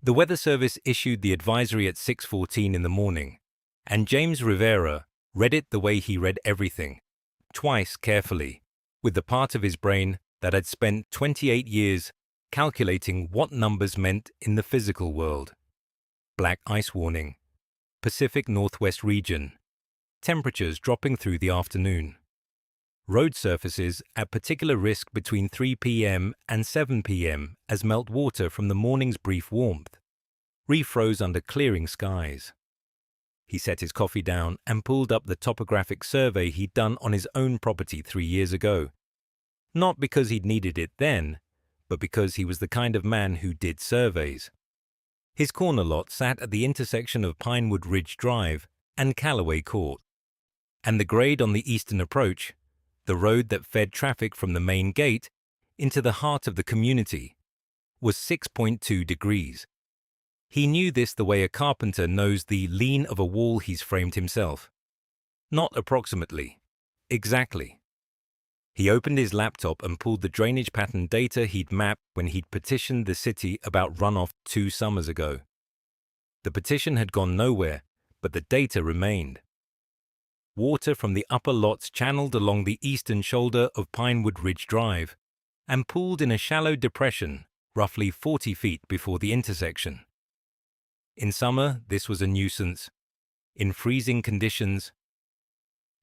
The Weather Service issued the advisory at 6:14 in the morning, and James Rivera read it the way he read everything, twice carefully, with the part of his brain that had spent 28 years calculating what numbers meant in the physical world. Black ice warning, Pacific Northwest region, temperatures dropping through the afternoon. Road surfaces at particular risk between 3 p.m. and 7 p.m. as meltwater from the morning's brief warmth refroze under clearing skies. He set his coffee down and pulled up the topographic survey he'd done on his own property 3 years ago. Not because he'd needed it then, but because he was the kind of man who did surveys. His corner lot sat at the intersection of Pinewood Ridge Drive and Callaway Court, and the grade on the eastern approach, the road that fed traffic from the main gate into the heart of the community, was 6.2 degrees. He knew this the way a carpenter knows the lean of a wall he's framed himself. Not approximately, exactly. He opened his laptop and pulled the drainage pattern data he'd mapped when he'd petitioned the city about runoff 2 summers ago. The petition had gone nowhere, but the data remained. Water from the upper lots channeled along the eastern shoulder of Pinewood Ridge Drive and pooled in a shallow depression roughly 40 feet before the intersection. In summer, this was a nuisance. In freezing conditions,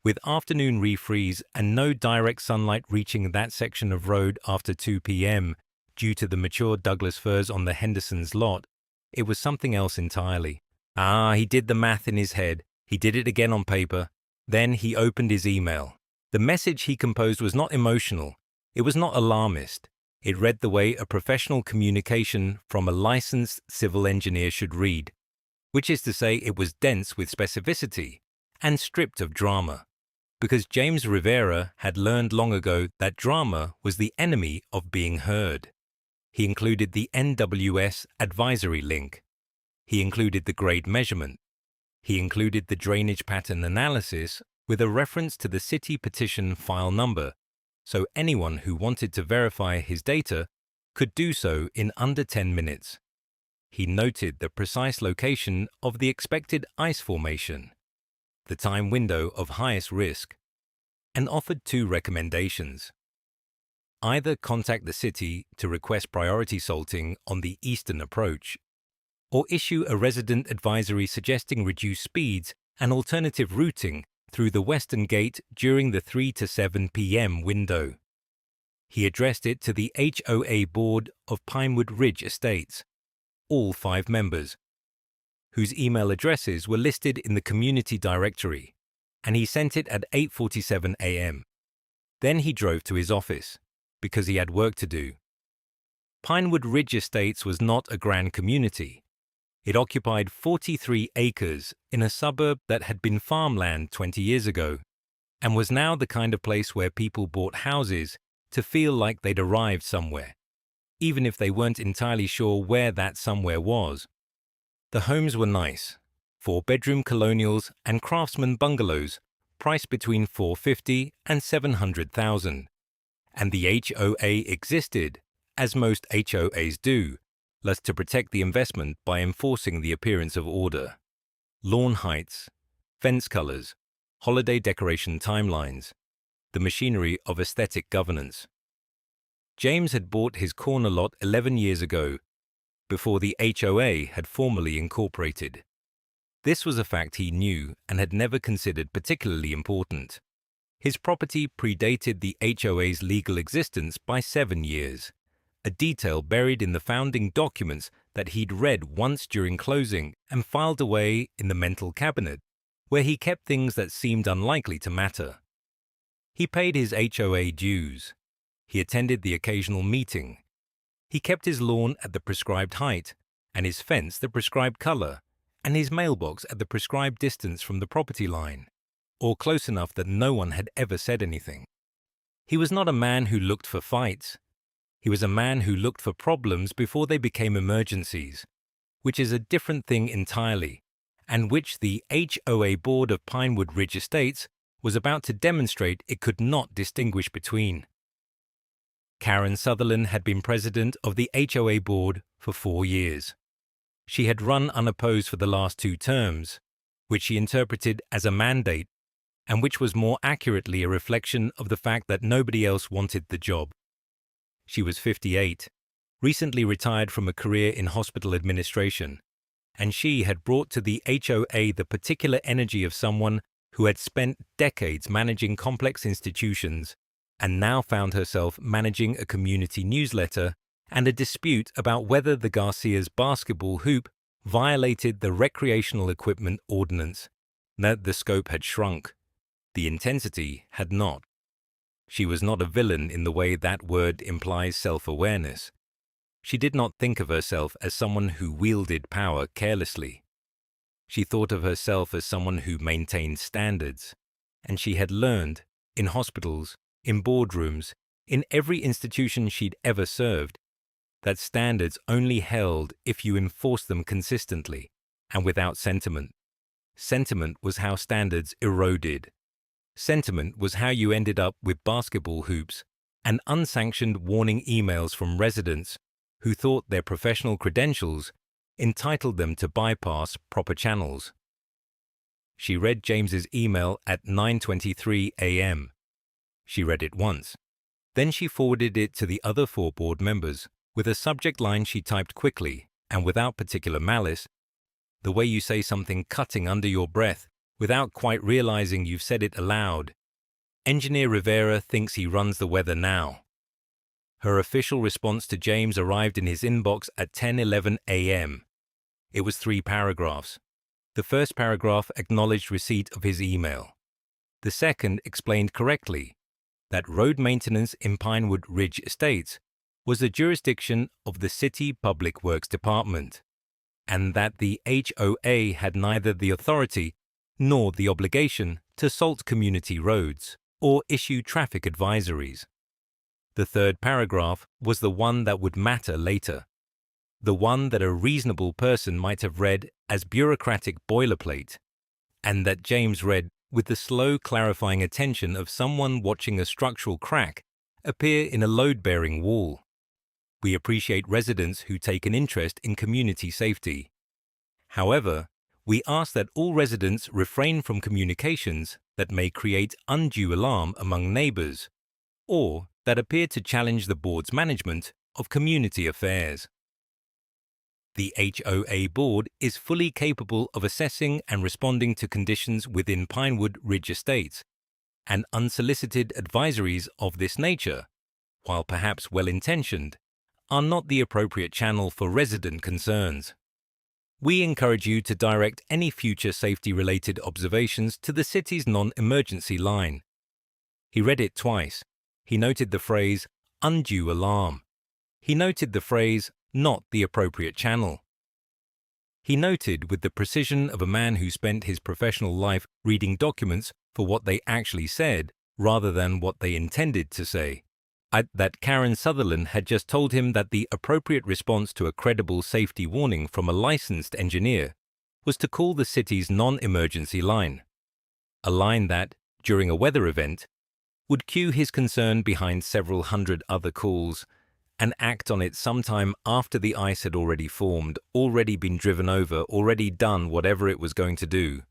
with afternoon refreeze and no direct sunlight reaching that section of road after 2 p.m. due to the mature Douglas firs on the Hendersons' lot, it was something else entirely. He did the math in his head. He did it again on paper. Then he opened his email. The message he composed was not emotional. It was not alarmist. It read the way a professional communication from a licensed civil engineer should read, which is to say it was dense with specificity and stripped of drama, because James Rivera had learned long ago that drama was the enemy of being heard. He included the NWS advisory link. He included the grade measurement. He included the drainage pattern analysis with a reference to the city petition file number, so anyone who wanted to verify his data could do so in under 10 minutes. He noted the precise location of the expected ice formation, the time window of highest risk, and offered 2 recommendations. Either contact the city to request priority salting on the eastern approach, or issue a resident advisory suggesting reduced speeds and alternative routing through the western gate during the 3 to 7 p.m. window. He addressed it to the HOA board of Pinewood Ridge Estates, all 5 members, whose email addresses were listed in the community directory, and he sent it at 8:47 a.m. Then he drove to his office, because he had work to do. Pinewood Ridge Estates was not a grand community. It occupied 43 acres in a suburb that had been farmland 20 years ago, and was now the kind of place where people bought houses to feel like they'd arrived somewhere, even if they weren't entirely sure where that somewhere was. The homes were nice, 4-bedroom colonials and craftsman bungalows priced between $450,000 and $700,000, and the HOA existed, as most HOAs do, lest to protect the investment by enforcing the appearance of order. Lawn heights, fence colors, holiday decoration timelines, the machinery of aesthetic governance. James had bought his corner lot 11 years ago, before the HOA had formally incorporated. This was a fact he knew and had never considered particularly important. His property predated the HOA's legal existence by 7 years, a detail buried in the founding documents that he'd read once during closing and filed away in the mental cabinet, where he kept things that seemed unlikely to matter. He paid his HOA dues. He attended the occasional meeting. He kept his lawn at the prescribed height, and his fence the prescribed color, and his mailbox at the prescribed distance from the property line, or close enough that no one had ever said anything. He was not a man who looked for fights. He was a man who looked for problems before they became emergencies, which is a different thing entirely, and which the HOA board of Pinewood Ridge Estates was about to demonstrate it could not distinguish between. Karen Sutherland had been president of the HOA board for 4 years. She had run unopposed for the last 2 terms, which she interpreted as a mandate and which was more accurately a reflection of the fact that nobody else wanted the job. She was 58, recently retired from a career in hospital administration, and she had brought to the HOA the particular energy of someone who had spent decades managing complex institutions and now found herself managing a community newsletter and a dispute about whether the Garcias' basketball hoop violated the recreational equipment ordinance. That the scope had shrunk. The intensity had not. She was not a villain in the way that word implies self-awareness. She did not think of herself as someone who wielded power carelessly. She thought of herself as someone who maintained standards, and she had learned, in hospitals, in boardrooms, in every institution she'd ever served, that standards only held if you enforced them consistently and without sentiment. Sentiment was how standards eroded. Sentiment was how you ended up with basketball hoops and unsanctioned warning emails from residents who thought their professional credentials entitled them to bypass proper channels. She read James's email at 9:23 a.m. She read it once. Then she forwarded it to the other 4 board members with a subject line she typed quickly and without particular malice, the way you say something cutting under your breath without quite realizing you've said it aloud. Engineer Rivera thinks he runs the weather now. Her official response to James arrived in his inbox at 10:11 a.m. It was 3 paragraphs. The first paragraph acknowledged receipt of his email. The second explained correctly that road maintenance in Pinewood Ridge Estates was the jurisdiction of the City Public Works Department, and that the HOA had neither the authority nor the obligation to salt community roads or issue traffic advisories. The third paragraph was the one that would matter later, the one that a reasonable person might have read as bureaucratic boilerplate, and that James read with the slow clarifying attention of someone watching a structural crack appear in a load-bearing wall. We appreciate residents who take an interest in community safety. However, we ask that all residents refrain from communications that may create undue alarm among neighbors or that appear to challenge the board's management of community affairs. The HOA board is fully capable of assessing and responding to conditions within Pinewood Ridge Estates, and unsolicited advisories of this nature, while perhaps well-intentioned, are not the appropriate channel for resident concerns. We encourage you to direct any future safety-related observations to the city's non-emergency line. He read it twice. He noted the phrase, undue alarm. He noted the phrase, not the appropriate channel. He noted with the precision of a man who spent his professional life reading documents for what they actually said rather than what they intended to say, that Karen Sutherland had just told him that the appropriate response to a credible safety warning from a licensed engineer was to call the city's non-emergency line, a line that, during a weather event, would queue his concern behind several hundred other calls and act on it sometime after the ice had already formed, already been driven over, already done whatever it was going to do.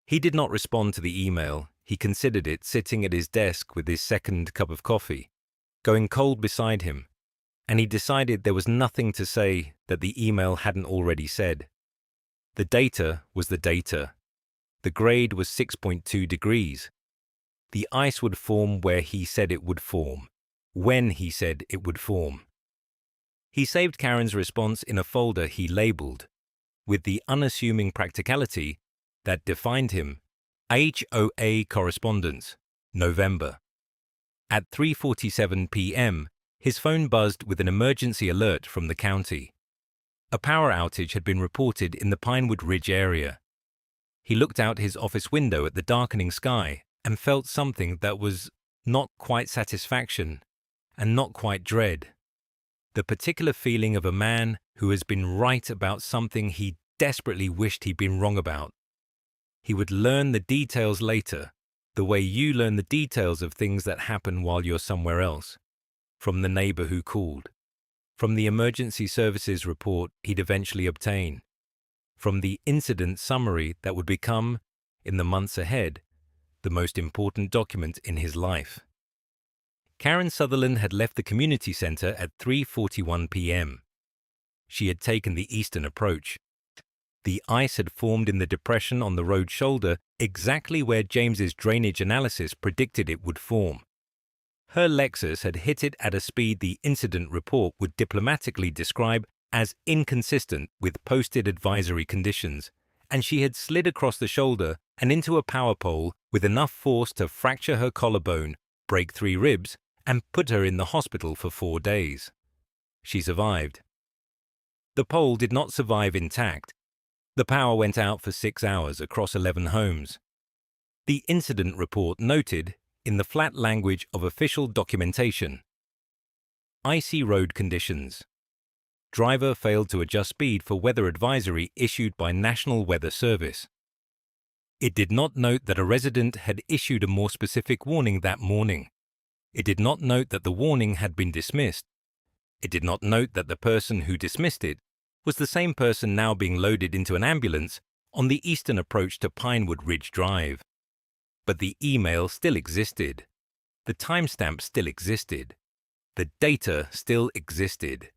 He did not respond to the email. He considered it sitting at his desk with his second cup of coffee, going cold beside him, and he decided there was nothing to say that the email hadn't already said. The data was the data. The grade was 6.2 degrees. The ice would form where he said it would form, when he said it would form. He saved Karen's response in a folder he labeled, with the unassuming practicality that defined him, HOA Correspondence, November. At 3:47 p.m., his phone buzzed with an emergency alert from the county. A power outage had been reported in the Pinewood Ridge area. He looked out his office window at the darkening sky and felt something that was not quite satisfaction and not quite dread. The particular feeling of a man who has been right about something he desperately wished he'd been wrong about. He would learn the details later, the way you learn the details of things that happen while you're somewhere else, from the neighbor who called, from the emergency services report he'd eventually obtain, from the incident summary that would become, in the months ahead, the most important document in his life. Karen Sutherland had left the community center at 3:41 p.m. She had taken the eastern approach. The ice had formed in the depression on the road shoulder exactly where James's drainage analysis predicted it would form. Her Lexus had hit it at a speed the incident report would diplomatically describe as inconsistent with posted advisory conditions, and she had slid across the shoulder and into a power pole with enough force to fracture her collarbone, break 3 ribs, and put her in the hospital for 4 days. She survived. The pole did not survive intact. The power went out for 6 hours across 11 homes. The incident report noted, in the flat language of official documentation, icy road conditions. Driver failed to adjust speed for weather advisory issued by National Weather Service. It did not note that a resident had issued a more specific warning that morning. It did not note that the warning had been dismissed. It did not note that the person who dismissed it was the same person now being loaded into an ambulance on the eastern approach to Pinewood Ridge Drive. But the email still existed. The timestamp still existed. The data still existed.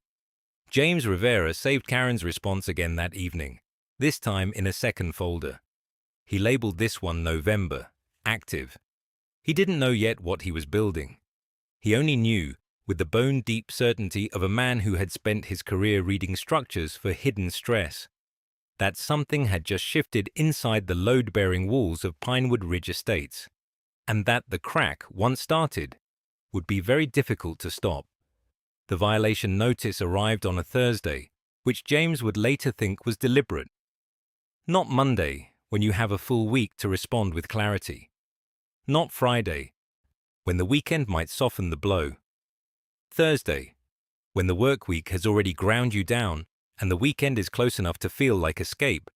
James Rivera saved Karen's response again that evening, this time in a second folder. He labeled this one November, active. He didn't know yet what he was building. He only knew, with the bone-deep certainty of a man who had spent his career reading structures for hidden stress, that something had just shifted inside the load-bearing walls of Pinewood Ridge Estates, and that the crack, once started, would be very difficult to stop. The violation notice arrived on a Thursday, which James would later think was deliberate. Not Monday, when you have a full week to respond with clarity. Not Friday, when the weekend might soften the blow. Thursday, when the work week has already ground you down and the weekend is close enough to feel like escape,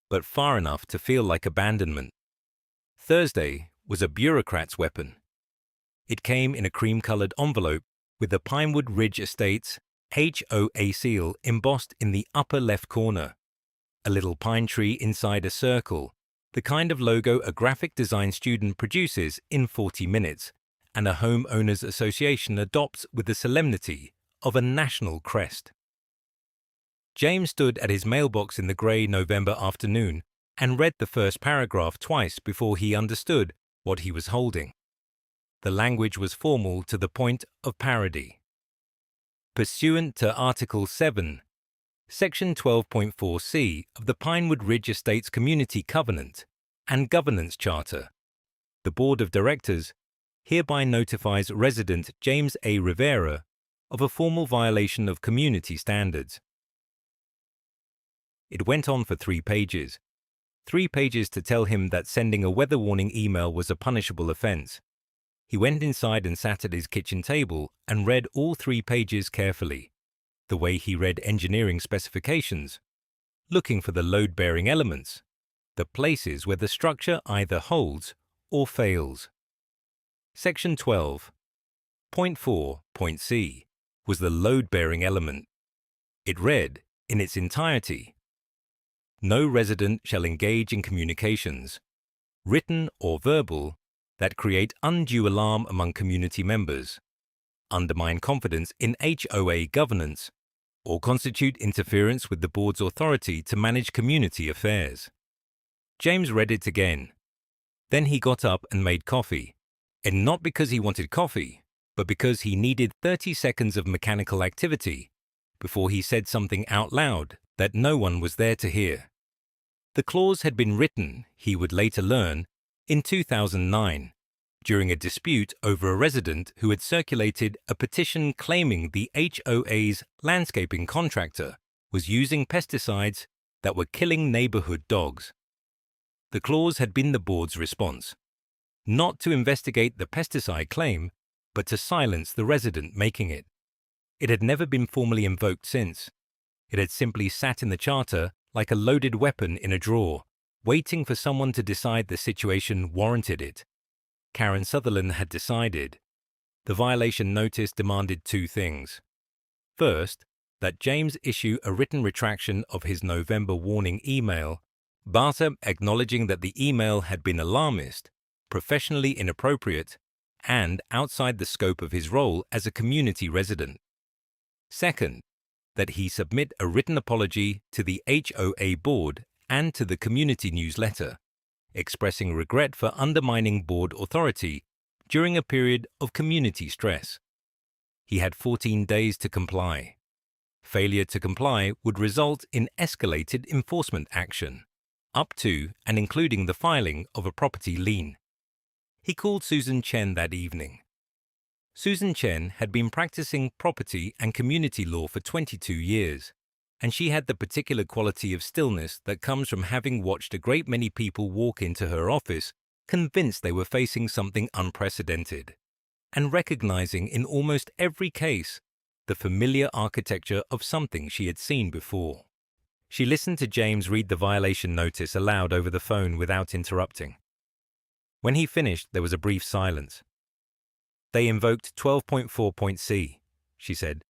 but far enough to feel like abandonment. Thursday was a bureaucrat's weapon. It came in a cream-colored envelope with the Pinewood Ridge Estates HOA seal embossed in the upper left corner. A little pine tree inside a circle, the kind of logo a graphic design student produces in 40 minutes, and a homeowners association adopts with the solemnity of a national crest. James stood at his mailbox in the grey November afternoon and read the first paragraph twice before he understood what he was holding. The language was formal to the point of parody. Pursuant to Article 7, Section 12.4c of the Pinewood Ridge Estates Community Covenant and Governance Charter, the Board of Directors hereby notifies resident James A. Rivera of a formal violation of community standards. It went on for 3 pages. 3 pages to tell him that sending a weather warning email was a punishable offense. He went inside and sat at his kitchen table and read all 3 pages carefully, the way he read engineering specifications, looking for the load-bearing elements, the places where the structure either holds or fails. Section 12.4.c was the load-bearing element. It read, in its entirety, "No resident shall engage in communications, written or verbal, that create undue alarm among community members, undermine confidence in HOA governance, or constitute interference with the board's authority to manage community affairs." James read it again. Then he got up and made coffee, and not because he wanted coffee, but because he needed 30 seconds of mechanical activity before he said something out loud that no one was there to hear. The clause had been written, he would later learn, in 2009, during a dispute over a resident who had circulated a petition claiming the HOA's landscaping contractor was using pesticides that were killing neighborhood dogs. The clause had been the board's response, not to investigate the pesticide claim, but to silence the resident making it. It had never been formally invoked since. It had simply sat in the charter like a loaded weapon in a drawer, waiting for someone to decide the situation warranted it. Karen Sutherland had decided. The violation notice demanded 2 things. First, that James issue a written retraction of his November warning email, Barter acknowledging that the email had been alarmist, professionally inappropriate, and outside the scope of his role as a community resident. Second, that he submit a written apology to the HOA board and to the community newsletter, expressing regret for undermining board authority during a period of community stress. He had 14 days to comply. Failure to comply would result in escalated enforcement action, up to and including the filing of a property lien. He called Susan Chen that evening. Susan Chen had been practicing property and community law for 22 years, and she had the particular quality of stillness that comes from having watched a great many people walk into her office convinced they were facing something unprecedented, and recognizing in almost every case the familiar architecture of something she had seen before. She listened to James read the violation notice aloud over the phone without interrupting. When he finished, there was a brief silence. "They invoked 12.4.c, she said.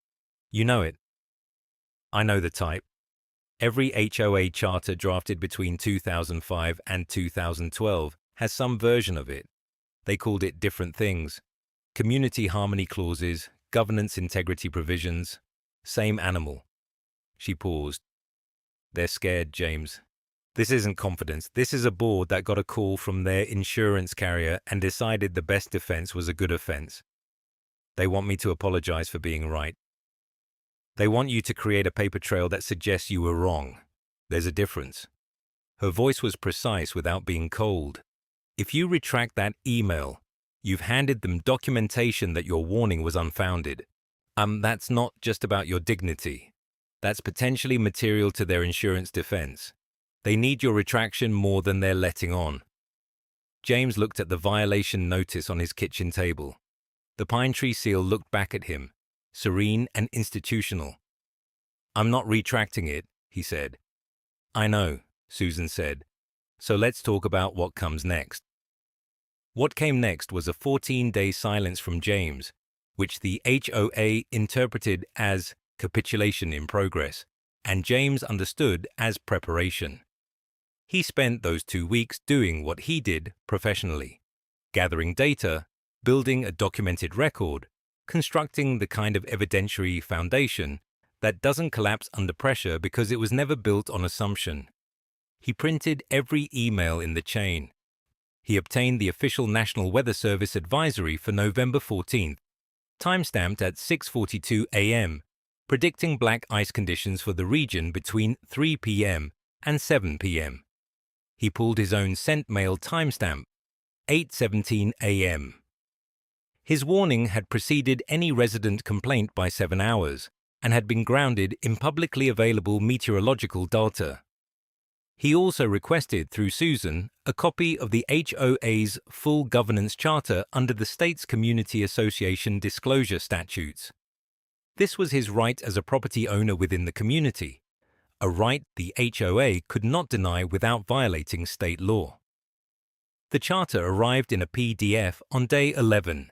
"You know it." "I know the type. Every HOA charter drafted between 2005 and 2012 has some version of it. They called it different things. Community harmony clauses, governance integrity provisions, same animal." She paused. "They're scared, James. This isn't confidence. This is a board that got a call from their insurance carrier and decided the best defense was a good offense. They want me to apologize for being right. They want you to create a paper trail that suggests you were wrong. There's a difference." Her voice was precise without being cold. "If you retract that email, you've handed them documentation that your warning was unfounded. That's not just about your dignity. That's potentially material to their insurance defense. They need your retraction more than they're letting on." James looked at the violation notice on his kitchen table. The pine tree seal looked back at him, serene and institutional. "I'm not retracting it," he said. "I know," Susan said. "So let's talk about what comes next." What came next was a 14-day silence from James, which the HOA interpreted as capitulation in progress, and James understood as preparation. He spent those 2 weeks doing what he did professionally, gathering data, building a documented record, constructing the kind of evidentiary foundation that doesn't collapse under pressure because it was never built on assumption. He printed every email in the chain. He obtained the official National Weather Service advisory for November 14th, timestamped at 6:42 a.m., predicting black ice conditions for the region between 3 p.m. and 7 p.m. He pulled his own sent mail timestamp, 8:17 a.m. His warning had preceded any resident complaint by 7 hours and had been grounded in publicly available meteorological data. He also requested through Susan a copy of the HOA's full governance charter under the state's Community Association disclosure statutes. This was his right as a property owner within the community, a right the HOA could not deny without violating state law. The charter arrived in a PDF on day 11,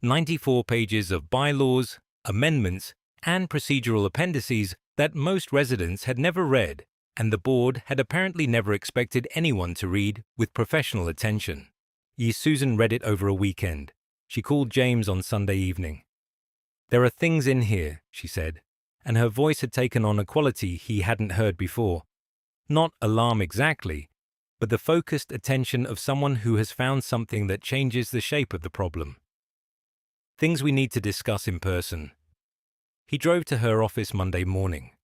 94 pages of bylaws, amendments, and procedural appendices that most residents had never read, and the board had apparently never expected anyone to read with professional attention. Susan read it over a weekend. She called James on Sunday evening. "There are things in here," she said, and her voice had taken on a quality he hadn't heard before. Not alarm exactly, but the focused attention of someone who has found something that changes the shape of the problem. "Things we need to discuss in person." He drove to her office Monday morning.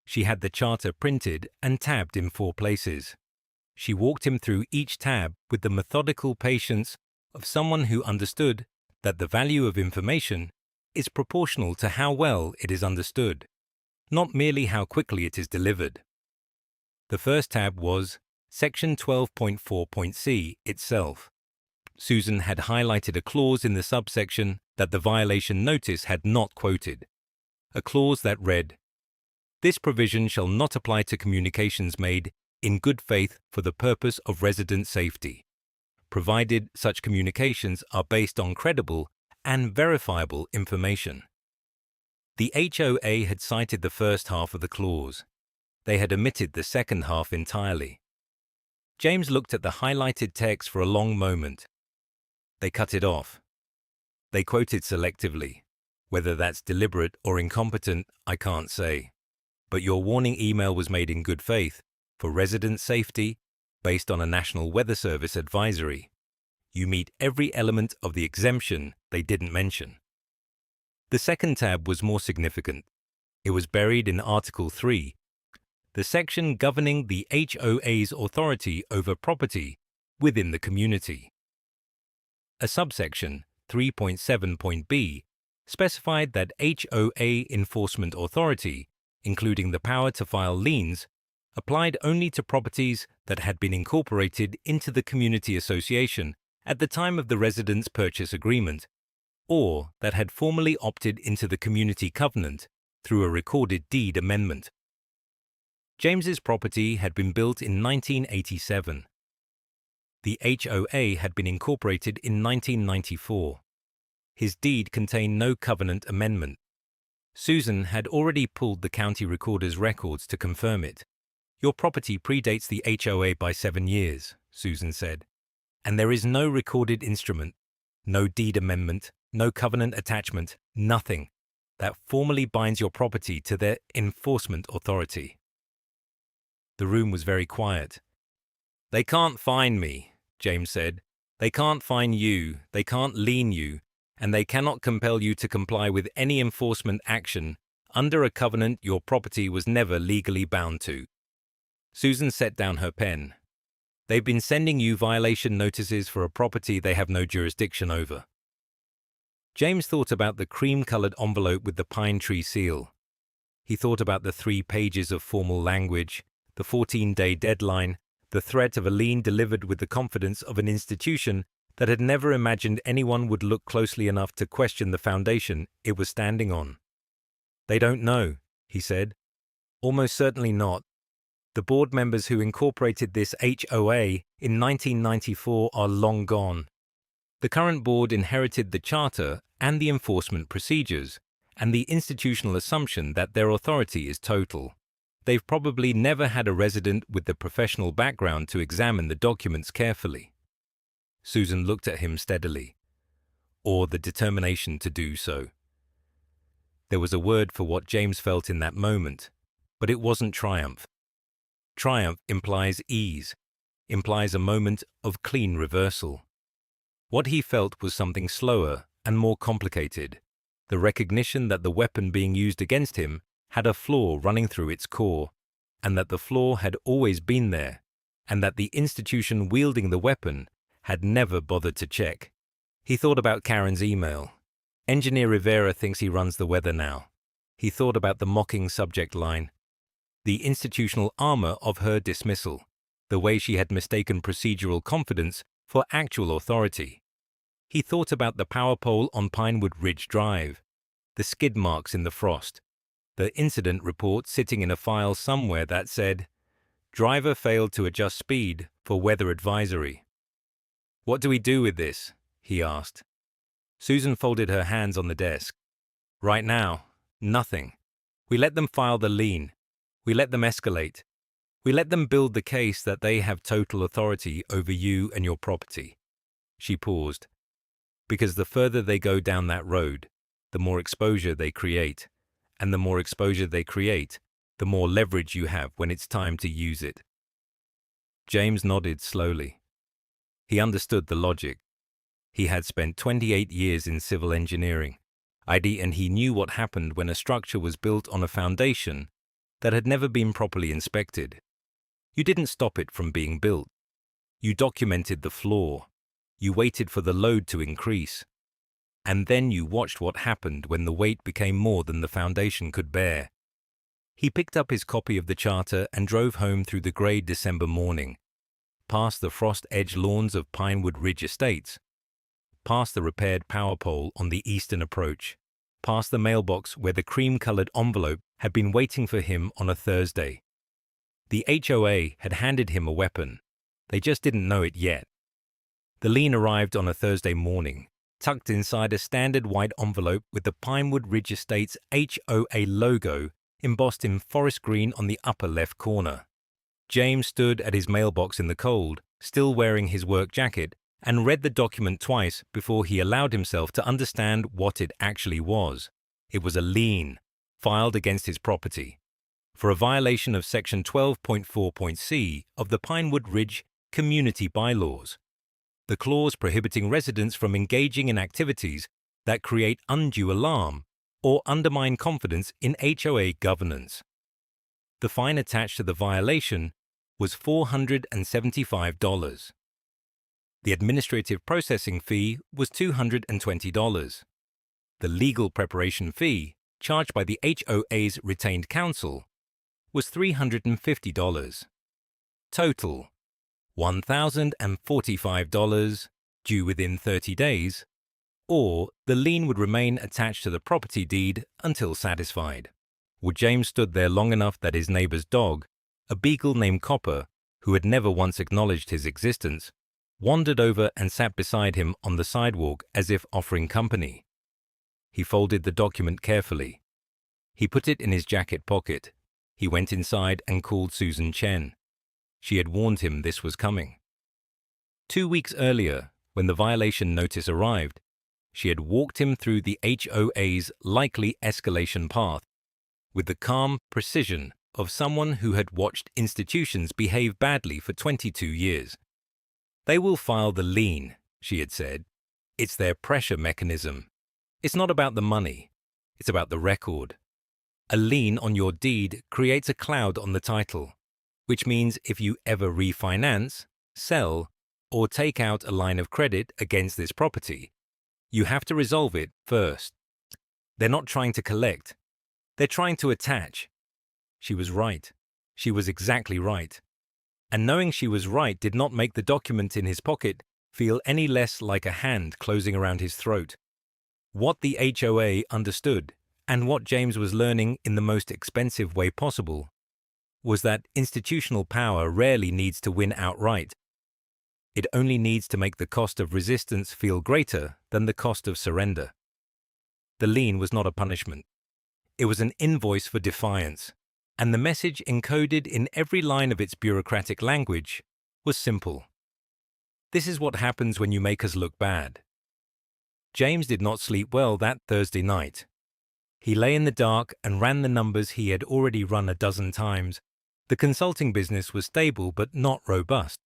She had the charter printed and tabbed in 4 places. She walked him through each tab with the methodical patience of someone who understood that the value of information is proportional to how well it is understood, not merely how quickly it is delivered. The first tab was Section 12.4.c itself. Susan had highlighted a clause in the subsection that the violation notice had not quoted, a clause that read, "This provision shall not apply to communications made in good faith for the purpose of resident safety, provided such communications are based on credible and verifiable information." The HOA had cited the first half of the clause. They had omitted the second half entirely. James looked at the highlighted text for a long moment. They cut it off. They quoted selectively. Whether that's deliberate or incompetent, I can't say. But your warning email was made in good faith, for resident safety, based on a National Weather Service advisory. You meet every element of the exemption they didn't mention. The second tab was more significant. It was buried in Article 3, the section governing the HOA's authority over property within the community. A subsection, 3.7.b, specified that HOA enforcement authority, including the power to file liens, applied only to properties that had been incorporated into the community association at the time of the residents' purchase agreement, or that had formally opted into the community covenant through a recorded deed amendment. James's property had been built in 1987. The HOA had been incorporated in 1994. His deed contained no covenant amendment. Susan had already pulled the county recorder's records to confirm it. Your property predates the HOA by 7 years, Susan said, and there is no recorded instrument, no deed amendment, no covenant attachment, nothing that formally binds your property to their enforcement authority. The room was very quiet. They can't fine me, James said. They can't fine you, they can't lien you, and they cannot compel you to comply with any enforcement action under a covenant your property was never legally bound to. Susan set down her pen. They've been sending you violation notices for a property they have no jurisdiction over. James thought about the cream-colored envelope with the pine tree seal. He thought about the 3 pages of formal language, the 14-day deadline, the threat of a lien delivered with the confidence of an institution that had never imagined anyone would look closely enough to question the foundation it was standing on. They don't know, he said. Almost certainly not. The board members who incorporated this HOA in 1994 are long gone. The current board inherited the charter and the enforcement procedures, and the institutional assumption that their authority is total. They've probably never had a resident with the professional background to examine the documents carefully. Susan looked at him steadily, or the determination to do so. There was a word for what James felt in that moment, but it wasn't triumph. Triumph implies ease, implies a moment of clean reversal. What he felt was something slower and more complicated, the recognition that the weapon being used against him had a flaw running through its core, and that the flaw had always been there, and that the institution wielding the weapon had never bothered to check. He thought about Karen's email. Engineer Rivera thinks he runs the weather now. He thought about the mocking subject line, the institutional armor of her dismissal, the way she had mistaken procedural confidence for actual authority. He thought about the power pole on Pinewood Ridge Drive, the skid marks in the frost, the incident report sitting in a file somewhere that said, "Driver failed to adjust speed for weather advisory." "What do we do with this?" he asked. Susan folded her hands on the desk. "Right now, nothing. We let them file the lien. We let them escalate. We let them build the case that they have total authority over you and your property." She paused. "Because the further they go down that road, the more exposure they create. And the more exposure they create, the more leverage you have when it's time to use it." James nodded slowly. He understood the logic. He had spent 28 years in civil engineering, and he knew what happened when a structure was built on a foundation that had never been properly inspected. You didn't stop it from being built. You documented the flaw. You waited for the load to increase. And then you watched what happened when the weight became more than the foundation could bear. He picked up his copy of the charter and drove home through the grey December morning, past the frost-edged lawns of Pinewood Ridge Estates, past the repaired power pole on the eastern approach, past the mailbox where the cream-coloured envelope had been waiting for him on a Thursday. The HOA had handed him a weapon. They just didn't know it yet. The lien arrived on a Thursday morning, tucked inside a standard white envelope with the Pinewood Ridge Estates HOA logo embossed in forest green on the upper left corner. James stood at his mailbox in the cold, still wearing his work jacket, and read the document twice before he allowed himself to understand what it actually was. It was a lien, filed against his property, for a violation of Section 12.4.c of the Pinewood Ridge Community Bylaws, the clause prohibiting residents from engaging in activities that create undue alarm or undermine confidence in HOA governance. The fine attached to the violation was $475. The administrative processing fee was $220. The legal preparation fee, charged by the HOA's retained counsel, was $350. Total, $1,045, due within 30 days, or the lien would remain attached to the property deed until satisfied. Well, James stood there long enough that his neighbor's dog, a beagle named Copper, who had never once acknowledged his existence, wandered over and sat beside him on the sidewalk as if offering company. He folded the document carefully. He put it in his jacket pocket. He went inside and called Susan Chen. She had warned him this was coming. 2 weeks earlier, when the violation notice arrived, she had walked him through the HOA's likely escalation path with the calm precision of someone who had watched institutions behave badly for 22 years. They will file the lien, she had said. It's their pressure mechanism. It's not about the money. It's about the record. A lien on your deed creates a cloud on the title, which means if you ever refinance, sell, or take out a line of credit against this property, you have to resolve it first. They're not trying to collect. They're trying to attach. She was right. She was exactly right. And knowing she was right did not make the document in his pocket feel any less like a hand closing around his throat. What the HOA understood, and what James was learning in the most expensive way possible, was that institutional power rarely needs to win outright. It only needs to make the cost of resistance feel greater than the cost of surrender. The lien was not a punishment. It was an invoice for defiance, and the message encoded in every line of its bureaucratic language was simple. This is what happens when you make us look bad. James did not sleep well that Thursday night. He lay in the dark and ran the numbers he had already run a dozen times. The consulting business was stable but not robust.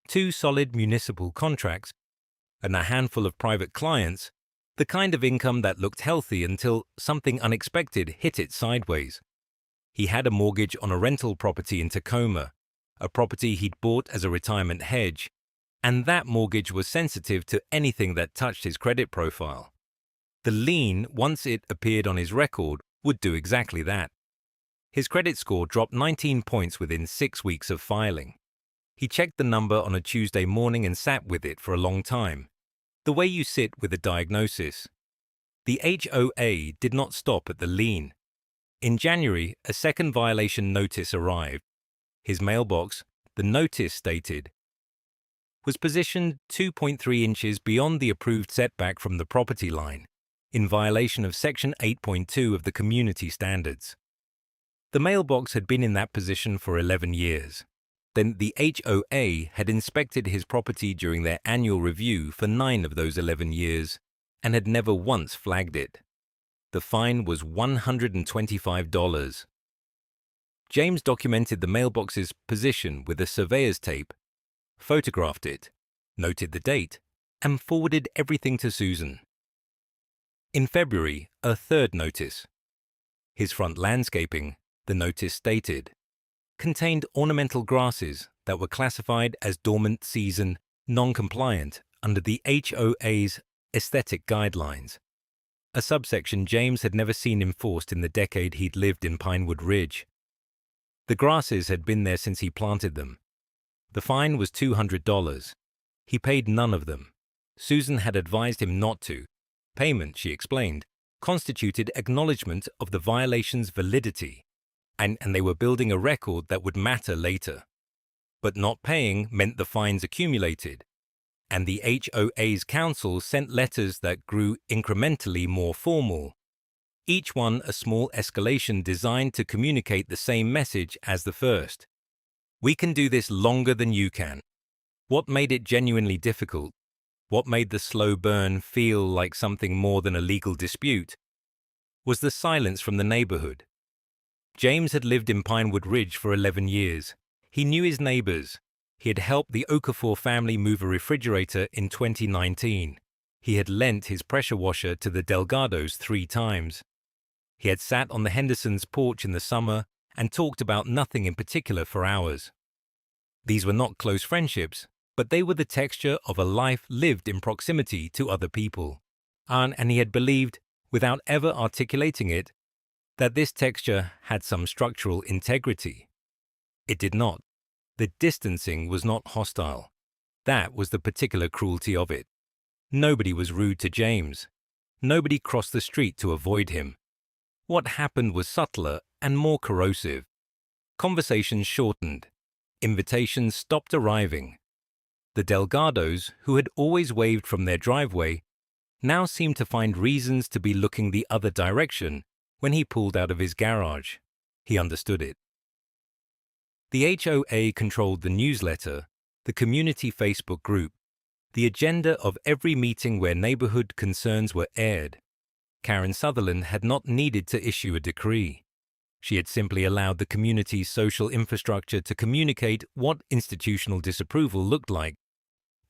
2 solid municipal contracts and a handful of private clients, the kind of income that looked healthy until something unexpected hit it sideways. He had a mortgage on a rental property in Tacoma, a property he'd bought as a retirement hedge, and that mortgage was sensitive to anything that touched his credit profile. The lien, once it appeared on his record, would do exactly that. His credit score dropped 19 points within 6 weeks of filing. He checked the number on a Tuesday morning and sat with it for a long time, the way you sit with a diagnosis. The HOA did not stop at the lien. In January, a second violation notice arrived. His mailbox, the notice stated, was positioned 2.3 inches beyond the approved setback from the property line, in violation of Section 8.2 of the Community Standards. The mailbox had been in that position for 11 years. Then the HOA had inspected his property during their annual review for 9 of those 11 years and had never once flagged it. The fine was $125. James documented the mailbox's position with a surveyor's tape, photographed it, noted the date, and forwarded everything to Susan. In February, a third notice. His front landscaping, the notice stated, contained ornamental grasses that were classified as dormant season, non-compliant under the HOA's aesthetic guidelines, a subsection James had never seen enforced in the decade he'd lived in Pinewood Ridge. The grasses had been there since he planted them. The fine was $200. He paid none of them. Susan had advised him not to. Payment, she explained, constituted acknowledgement of the violation's validity, and they were building a record that would matter later. But not paying meant the fines accumulated, and the HOA's council sent letters that grew incrementally more formal, each one a small escalation designed to communicate the same message as the first. We can do this longer than you can. What made it genuinely difficult, what made the slow burn feel like something more than a legal dispute, was the silence from the neighborhood. James had lived in Pinewood Ridge for 11 years. He knew his neighbors. He had helped the Okafor family move a refrigerator in 2019. He had lent his pressure washer to the Delgados 3 times. He had sat on the Hendersons' porch in the summer and talked about nothing in particular for hours. These were not close friendships, but they were the texture of a life lived in proximity to other people. And he had believed, without ever articulating it, that this texture had some structural integrity. It did not. The distancing was not hostile. That was the particular cruelty of it. Nobody was rude to James. Nobody crossed the street to avoid him. What happened was subtler and more corrosive. Conversations shortened. Invitations stopped arriving. The Delgados, who had always waved from their driveway, now seemed to find reasons to be looking the other direction when he pulled out of his garage. He understood it. The HOA controlled the newsletter, the community Facebook group, the agenda of every meeting where neighborhood concerns were aired. Karen Sutherland had not needed to issue a decree. She had simply allowed the community's social infrastructure to communicate what institutional disapproval looked like,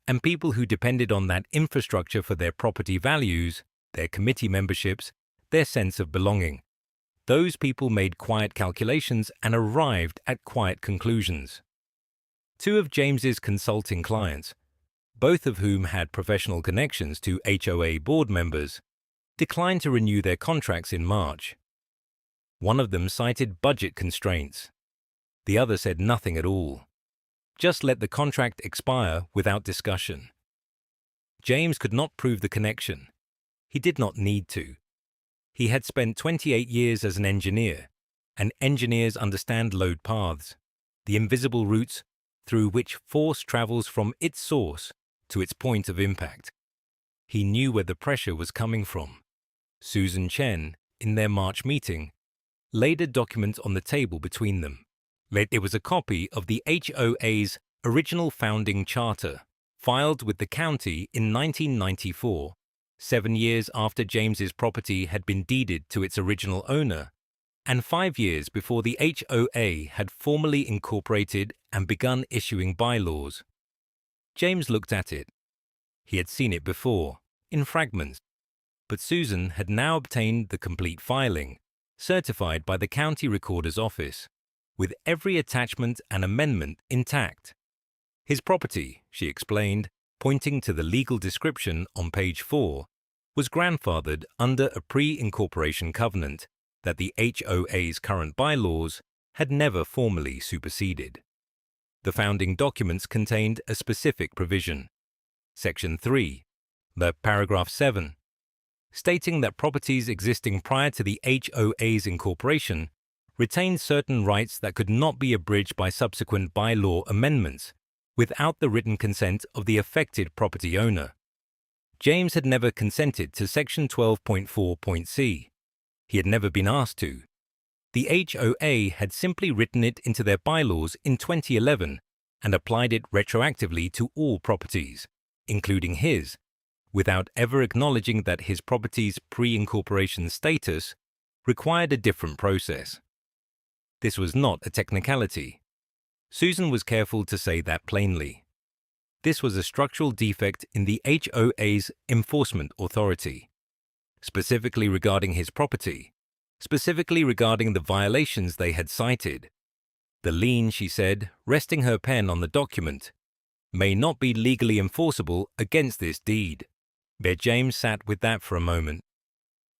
and people who depended on that infrastructure for their property values, their committee memberships, their sense of belonging. Those people made quiet calculations and arrived at quiet conclusions. 2 of James's consulting clients, both of whom had professional connections to HOA board members, declined to renew their contracts in March. One of them cited budget constraints. The other said nothing at all. Just let the contract expire without discussion. James could not prove the connection. He did not need to. He had spent 28 years as an engineer, and engineers understand load paths, the invisible routes through which force travels from its source to its point of impact. He knew where the pressure was coming from. Susan Chen, in their March meeting, laid a document on the table between them. It was a copy of the HOA's original founding charter, filed with the county in 1994, 7 years after James's property had been deeded to its original owner, and 5 years before the HOA had formally incorporated and begun issuing bylaws. James looked at it. He had seen it before, in fragments, but Susan had now obtained the complete filing, certified by the county recorder's office, with every attachment and amendment intact. His property, she explained, pointing to the legal description on page 4, was grandfathered under a pre-incorporation covenant that the HOA's current bylaws had never formally superseded. The founding documents contained a specific provision, Section 3, paragraph 7, stating that properties existing prior to the HOA's incorporation retained certain rights that could not be abridged by subsequent bylaw amendments without the written consent of the affected property owner. James had never consented to Section 12.4.c. He had never been asked to. The HOA had simply written it into their bylaws in 2011 and applied it retroactively to all properties, including his, without ever acknowledging that his property's pre-incorporation status required a different process. This was not a technicality. Susan was careful to say that plainly. This was a structural defect in the HOA's enforcement authority, specifically regarding his property, specifically regarding the violations they had cited. The lien, she said, resting her pen on the document, may not be legally enforceable against this deed. But James sat with that for a moment.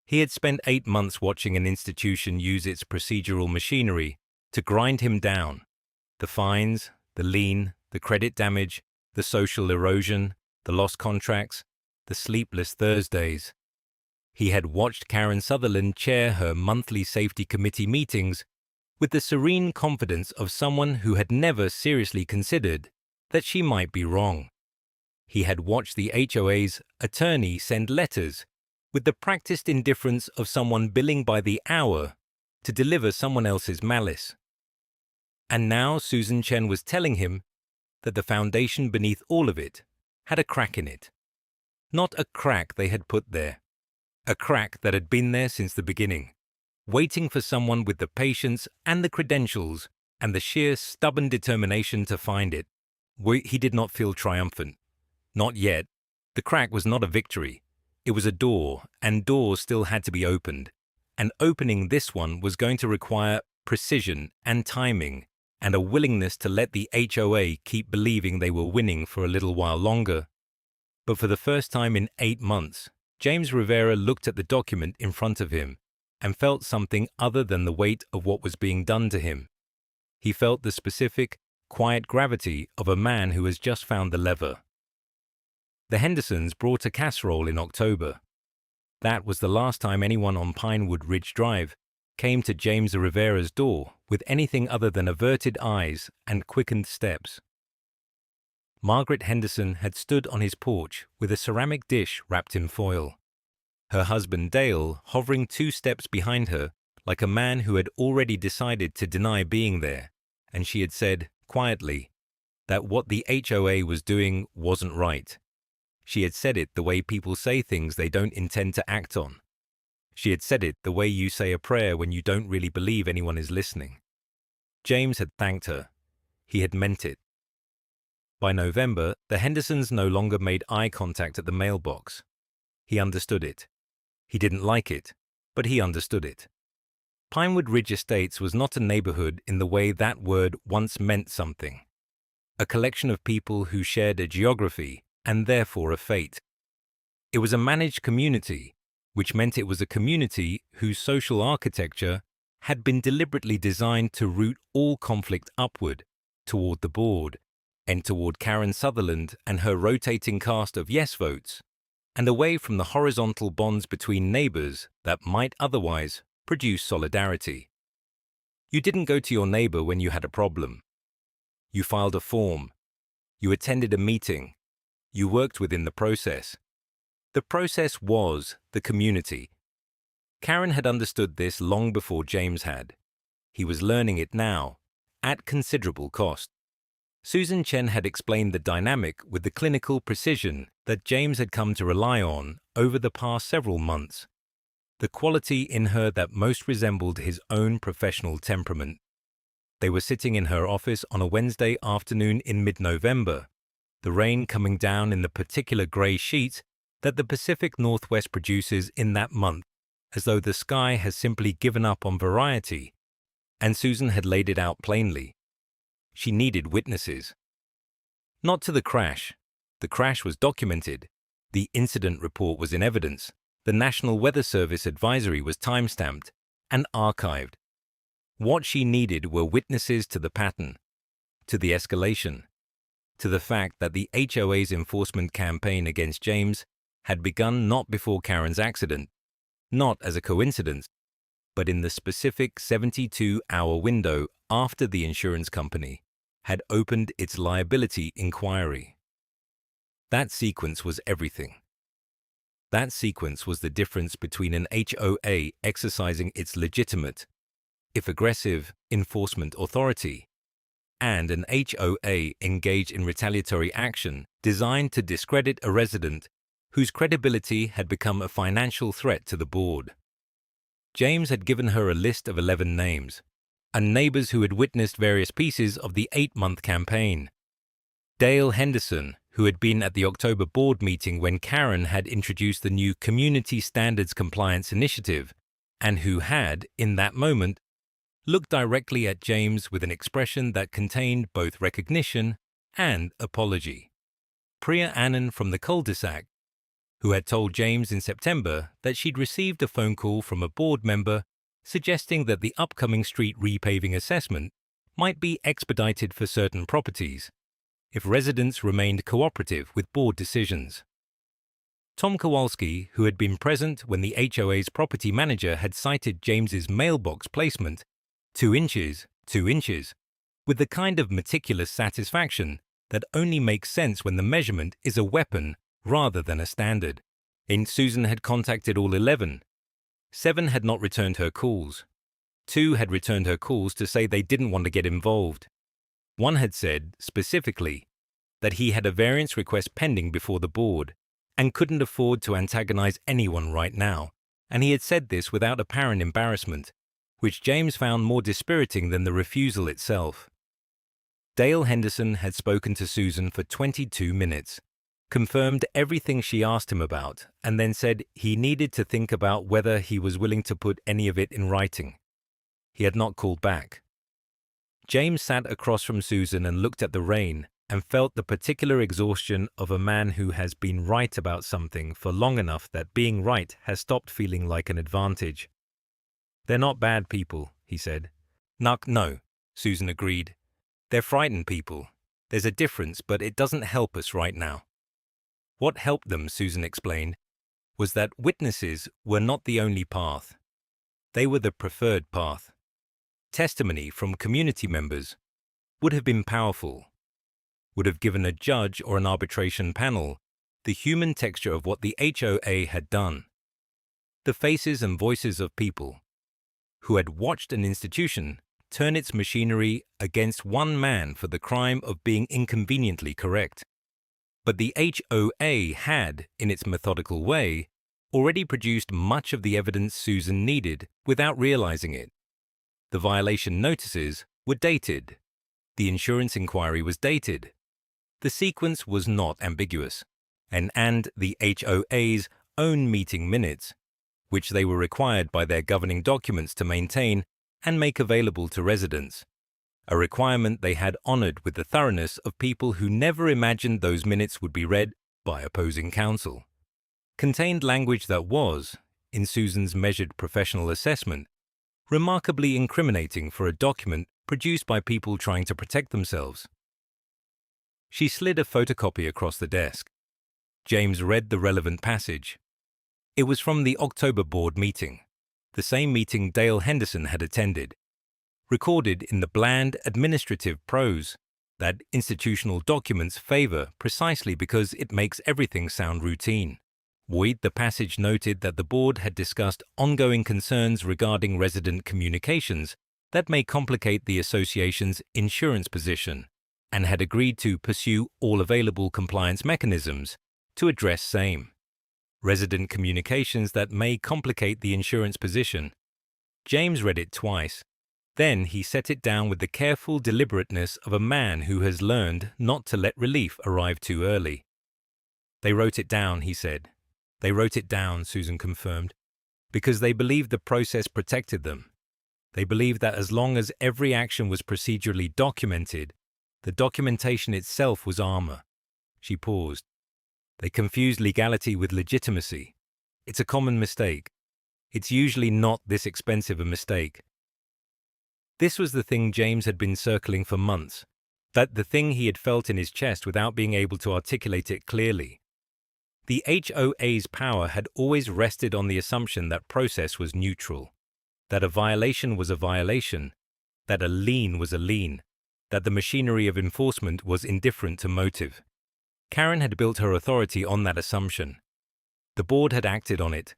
He had spent 8 months watching an institution use its procedural machinery to grind him down. The fines, the lien, the credit damage, the social erosion, the lost contracts, the sleepless Thursdays. He had watched Karen Sutherland chair her monthly safety committee meetings with the serene confidence of someone who had never seriously considered that she might be wrong. He had watched the HOA's attorney send letters with the practiced indifference of someone billing by the hour to deliver someone else's malice. And now Susan Chen was telling him that the foundation beneath all of it had a crack in it. Not a crack they had put there. A crack that had been there since the beginning, waiting for someone with the patience and the credentials and the sheer stubborn determination to find it. He did not feel triumphant. Not yet. The crack was not a victory. It was a door, and doors still had to be opened. And opening this one was going to require precision and timing and a willingness to let the HOA keep believing they were winning for a little while longer. But for the first time in 8 months, James Rivera looked at the document in front of him and felt something other than the weight of what was being done to him. He felt the specific, quiet gravity of a man who has just found the lever. The Hendersons brought a casserole in October. That was the last time anyone on Pinewood Ridge Drive came to James Rivera's door with anything other than averted eyes and quickened steps. Margaret Henderson had stood on his porch with a ceramic dish wrapped in foil. Her husband Dale hovering 2 steps behind her like a man who had already decided to deny being there, and she had said, quietly, that what the HOA was doing wasn't right. She had said it the way people say things they don't intend to act on. She had said it the way you say a prayer when you don't really believe anyone is listening. James had thanked her. He had meant it. By November, the Hendersons no longer made eye contact at the mailbox. He understood it. He didn't like it, but he understood it. Pinewood Ridge Estates was not a neighborhood in the way that word once meant something. A collection of people who shared a geography and therefore a fate. It was a managed community, which meant it was a community whose social architecture had been deliberately designed to route all conflict upward, toward the board, and toward Karen Sutherland and her rotating cast of yes votes, and away from the horizontal bonds between neighbors that might otherwise produce solidarity. You didn't go to your neighbor when you had a problem. You filed a form. You attended a meeting. You worked within the process. The process was the community. Karen had understood this long before James had. He was learning it now, at considerable cost. Susan Chen had explained the dynamic with the clinical precision that James had come to rely on over the past several months, the quality in her that most resembled his own professional temperament. They were sitting in her office on a Wednesday afternoon in mid-November, the rain coming down in the particular grey sheet that the Pacific Northwest produces in that month, as though the sky has simply given up on variety, and Susan had laid it out plainly. She needed witnesses. Not to the crash. The crash was documented. The incident report was in evidence. The National Weather Service advisory was time-stamped and archived. What she needed were witnesses to the pattern, to the escalation, to the fact that the HOA's enforcement campaign against James had begun not before Karen's accident, not as a coincidence, but in the specific 72-hour window after the insurance company had opened its liability inquiry. That sequence was everything. That sequence was the difference between an HOA exercising its legitimate, if aggressive, enforcement authority and an HOA engaged in retaliatory action designed to discredit a resident whose credibility had become a financial threat to the board. James had given her a list of 11 names, and neighbors who had witnessed various pieces of the 8-month campaign. Dale Henderson, who had been at the October board meeting when Karen had introduced the new Community Standards Compliance Initiative, and who had, in that moment, looked directly at James with an expression that contained both recognition and apology. Priya Anand from the cul-de-sac, who had told James in September that she'd received a phone call from a board member suggesting that the upcoming street repaving assessment might be expedited for certain properties if residents remained cooperative with board decisions. Tom Kowalski, who had been present when the HOA's property manager had cited James's mailbox placement, 2 inches, 2 inches, with the kind of meticulous satisfaction that only makes sense when the measurement is a weapon rather than a standard. Susan had contacted all 11. 7 had not returned her calls. 2 had returned her calls to say they didn't want to get involved. 1 had said, specifically, that he had a variance request pending before the board and couldn't afford to antagonize anyone right now, and he had said this without apparent embarrassment, which James found more dispiriting than the refusal itself. Dale Henderson had spoken to Susan for 22 minutes, confirmed everything she asked him about, and then said he needed to think about whether he was willing to put any of it in writing. He had not called back. James sat across from Susan and looked at the rain and felt the particular exhaustion of a man who has been right about something for long enough that being right has stopped feeling like an advantage. "They're not bad people," he said. No, Susan agreed. "They're frightened people. There's a difference, but it doesn't help us right now." What helped them, Susan explained, was that witnesses were not the only path. They were the preferred path. Testimony from community members would have been powerful, would have given a judge or an arbitration panel the human texture of what the HOA had done. The faces and voices of people who had watched an institution turn its machinery against one man for the crime of being inconveniently correct. But the HOA had, in its methodical way, already produced much of the evidence Susan needed without realizing it. The violation notices were dated. The insurance inquiry was dated. The sequence was not ambiguous, and the HOA's own meeting minutes, which they were required by their governing documents to maintain and make available to residents, a requirement they had honored with the thoroughness of people who never imagined those minutes would be read by opposing counsel, contained language that was, in Susan's measured professional assessment, remarkably incriminating for a document produced by people trying to protect themselves. She slid a photocopy across the desk. James read the relevant passage. It was from the October board meeting, the same meeting Dale Henderson had attended, recorded in the bland administrative prose that institutional documents favor precisely because it makes everything sound routine. The passage noted that the board had discussed ongoing concerns regarding resident communications that may complicate the association's insurance position, and had agreed to pursue all available compliance mechanisms to address same resident communications that may complicate the insurance position. James read it twice. Then he set it down with the careful deliberateness of a man who has learned not to let relief arrive too early. "They wrote it down," he said. "They wrote it down," Susan confirmed, "because they believed the process protected them. They believed that as long as every action was procedurally documented, the documentation itself was armor." She paused. "They confused legality with legitimacy. It's a common mistake. It's usually not this expensive a mistake." This was the thing James had been circling for months, that the thing he had felt in his chest without being able to articulate it clearly. The HOA's power had always rested on the assumption that process was neutral, that a violation was a violation, that a lien was a lien, that the machinery of enforcement was indifferent to motive. Karen had built her authority on that assumption. The board had acted on it.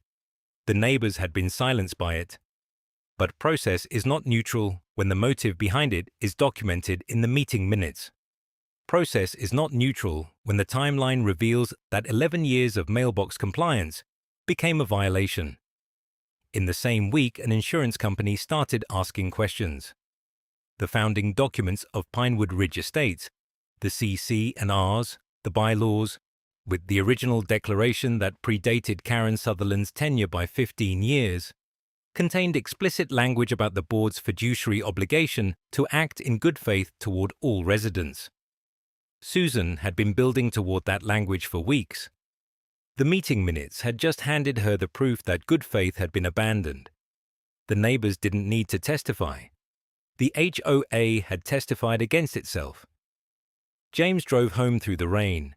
The neighbors had been silenced by it. But process is not neutral when the motive behind it is documented in the meeting minutes. Process is not neutral when the timeline reveals that 11 years of mailbox compliance became a violation. In the same week, an insurance company started asking questions. The founding documents of Pinewood Ridge Estates, the CC&Rs, the bylaws, with the original declaration that predated Karen Sutherland's tenure by 15 years, contained explicit language about the board's fiduciary obligation to act in good faith toward all residents. Susan had been building toward that language for weeks. The meeting minutes had just handed her the proof that good faith had been abandoned. The neighbors didn't need to testify. The HOA had testified against itself. James drove home through the rain.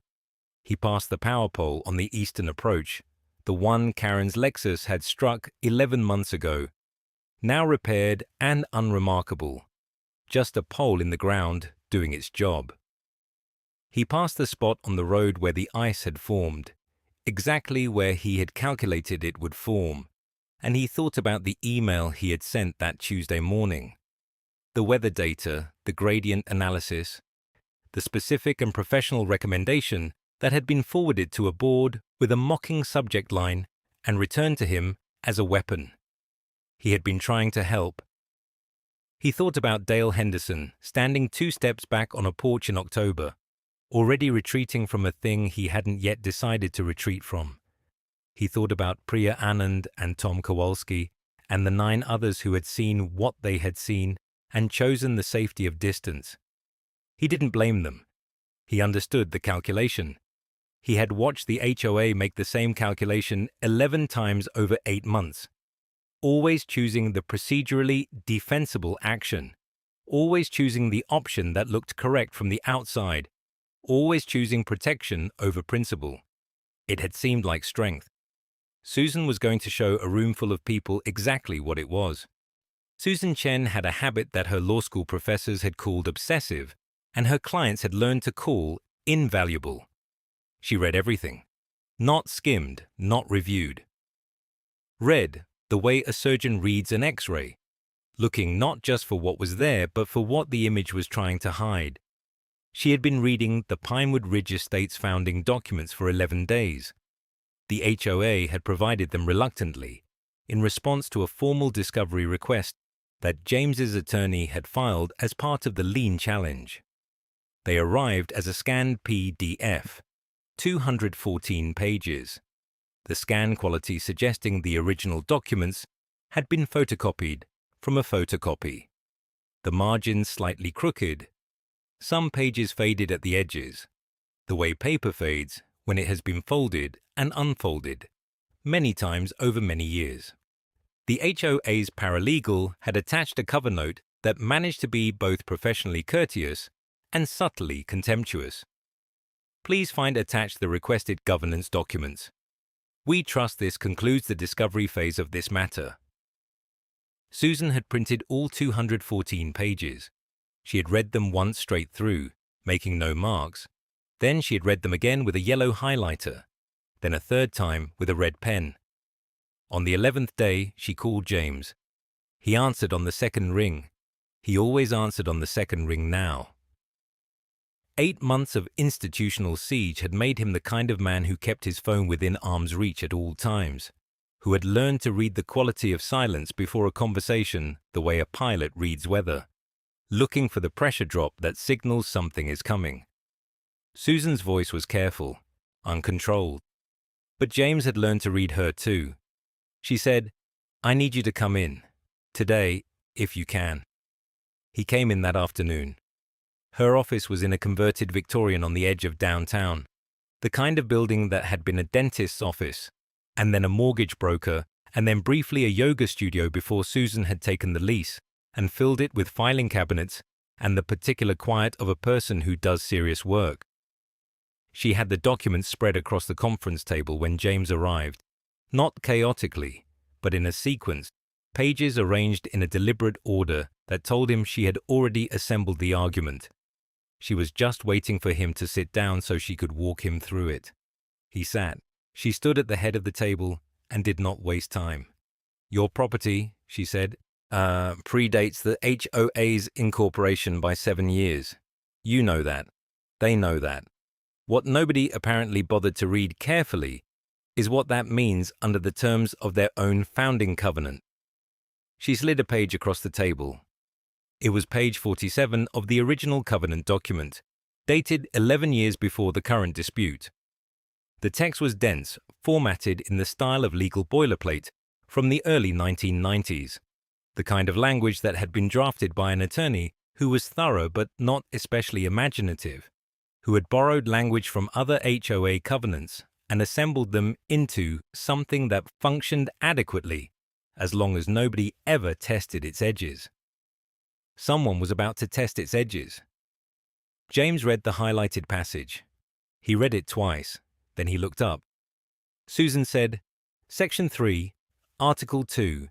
He passed the power pole on the eastern approach, the one Karen's Lexus had struck 11 months ago, now repaired and unremarkable, just a pole in the ground doing its job. He passed the spot on the road where the ice had formed, exactly where he had calculated it would form, and he thought about the email he had sent that Tuesday morning. The weather data, the gradient analysis, the specific and professional recommendation that had been forwarded to a board with a mocking subject line and returned to him as a weapon. He had been trying to help. He thought about Dale Henderson standing 2 steps back on a porch in October, already retreating from a thing he hadn't yet decided to retreat from. He thought about Priya Anand and Tom Kowalski and the 9 others who had seen what they had seen and chosen the safety of distance. He didn't blame them. He understood the calculation. He had watched the HOA make the same calculation 11 times over 8 months, always choosing the procedurally defensible action, always choosing the option that looked correct from the outside, always choosing protection over principle. It had seemed like strength. Susan was going to show a room full of people exactly what it was. Susan Chen had a habit that her law school professors had called obsessive, and her clients had learned to call invaluable. She read everything. Not skimmed, not reviewed. Read the way a surgeon reads an X-ray, looking not just for what was there but for what the image was trying to hide. She had been reading the Pinewood Ridge Estate's founding documents for 11 days. The HOA had provided them reluctantly, in response to a formal discovery request that James's attorney had filed as part of the lien challenge. They arrived as a scanned PDF, 214 pages. The scan quality suggesting the original documents had been photocopied from a photocopy. The margins slightly crooked. Some pages faded at the edges, the way paper fades when it has been folded and unfolded, many times over many years. The HOA's paralegal had attached a cover note that managed to be both professionally courteous and subtly contemptuous. Please find attached the requested governance documents. We trust this concludes the discovery phase of this matter. Susan had printed all 214 pages. She had read them once straight through, making no marks. Then she had read them again with a yellow highlighter, then a third time with a red pen. On the 11th day, she called James. He answered on the second ring. He always answered on the second ring now. 8 months of institutional siege had made him the kind of man who kept his phone within arm's reach at all times, who had learned to read the quality of silence before a conversation the way a pilot reads weather, looking for the pressure drop that signals something is coming. Susan's voice was careful, uncontrolled. But James had learned to read her too. She said, "I need you to come in. Today, if you can." He came in that afternoon. Her office was in a converted Victorian on the edge of downtown, the kind of building that had been a dentist's office, and then a mortgage broker, and then briefly a yoga studio before Susan had taken the lease and filled it with filing cabinets and the particular quiet of a person who does serious work. She had the documents spread across the conference table when James arrived, not chaotically, but in a sequence, pages arranged in a deliberate order that told him she had already assembled the argument. She was just waiting for him to sit down so she could walk him through it. He sat. She stood at the head of the table and did not waste time. "Your property," she said, predates the HOA's incorporation by 7 years. You know that. They know that. What nobody apparently bothered to read carefully is what that means under the terms of their own founding covenant. She slid a page across the table. It was page 47 of the original covenant document, dated 11 years before the current dispute. The text was dense, formatted in the style of legal boilerplate from the early 1990s, the kind of language that had been drafted by an attorney who was thorough but not especially imaginative, who had borrowed language from other HOA covenants and assembled them into something that functioned adequately as long as nobody ever tested its edges. Someone was about to test its edges. James read the highlighted passage. He read it twice, then he looked up. Susan said, "Section 3, Article 2.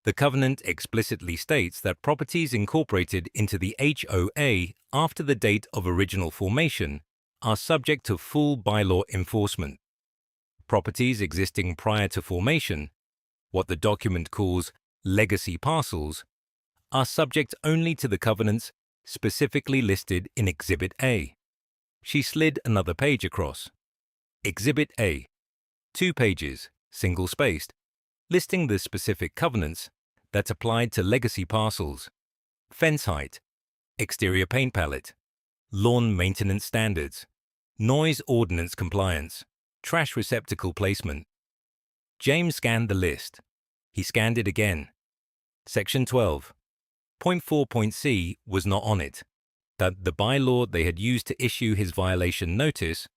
The covenant explicitly states that properties incorporated into the HOA after the date of original formation are subject to full bylaw enforcement. Properties existing prior to formation, what the document calls legacy parcels, are subject only to the covenants specifically listed in Exhibit A. She slid another page across. Exhibit A, 2 pages, single-spaced, listing the specific covenants that applied to legacy parcels: fence height, exterior paint palette, lawn maintenance standards, noise ordinance compliance, trash receptacle placement. James scanned the list. He scanned it again. Section 12. Point 4.c was not on it. That the bylaw they had used to issue his violation notice,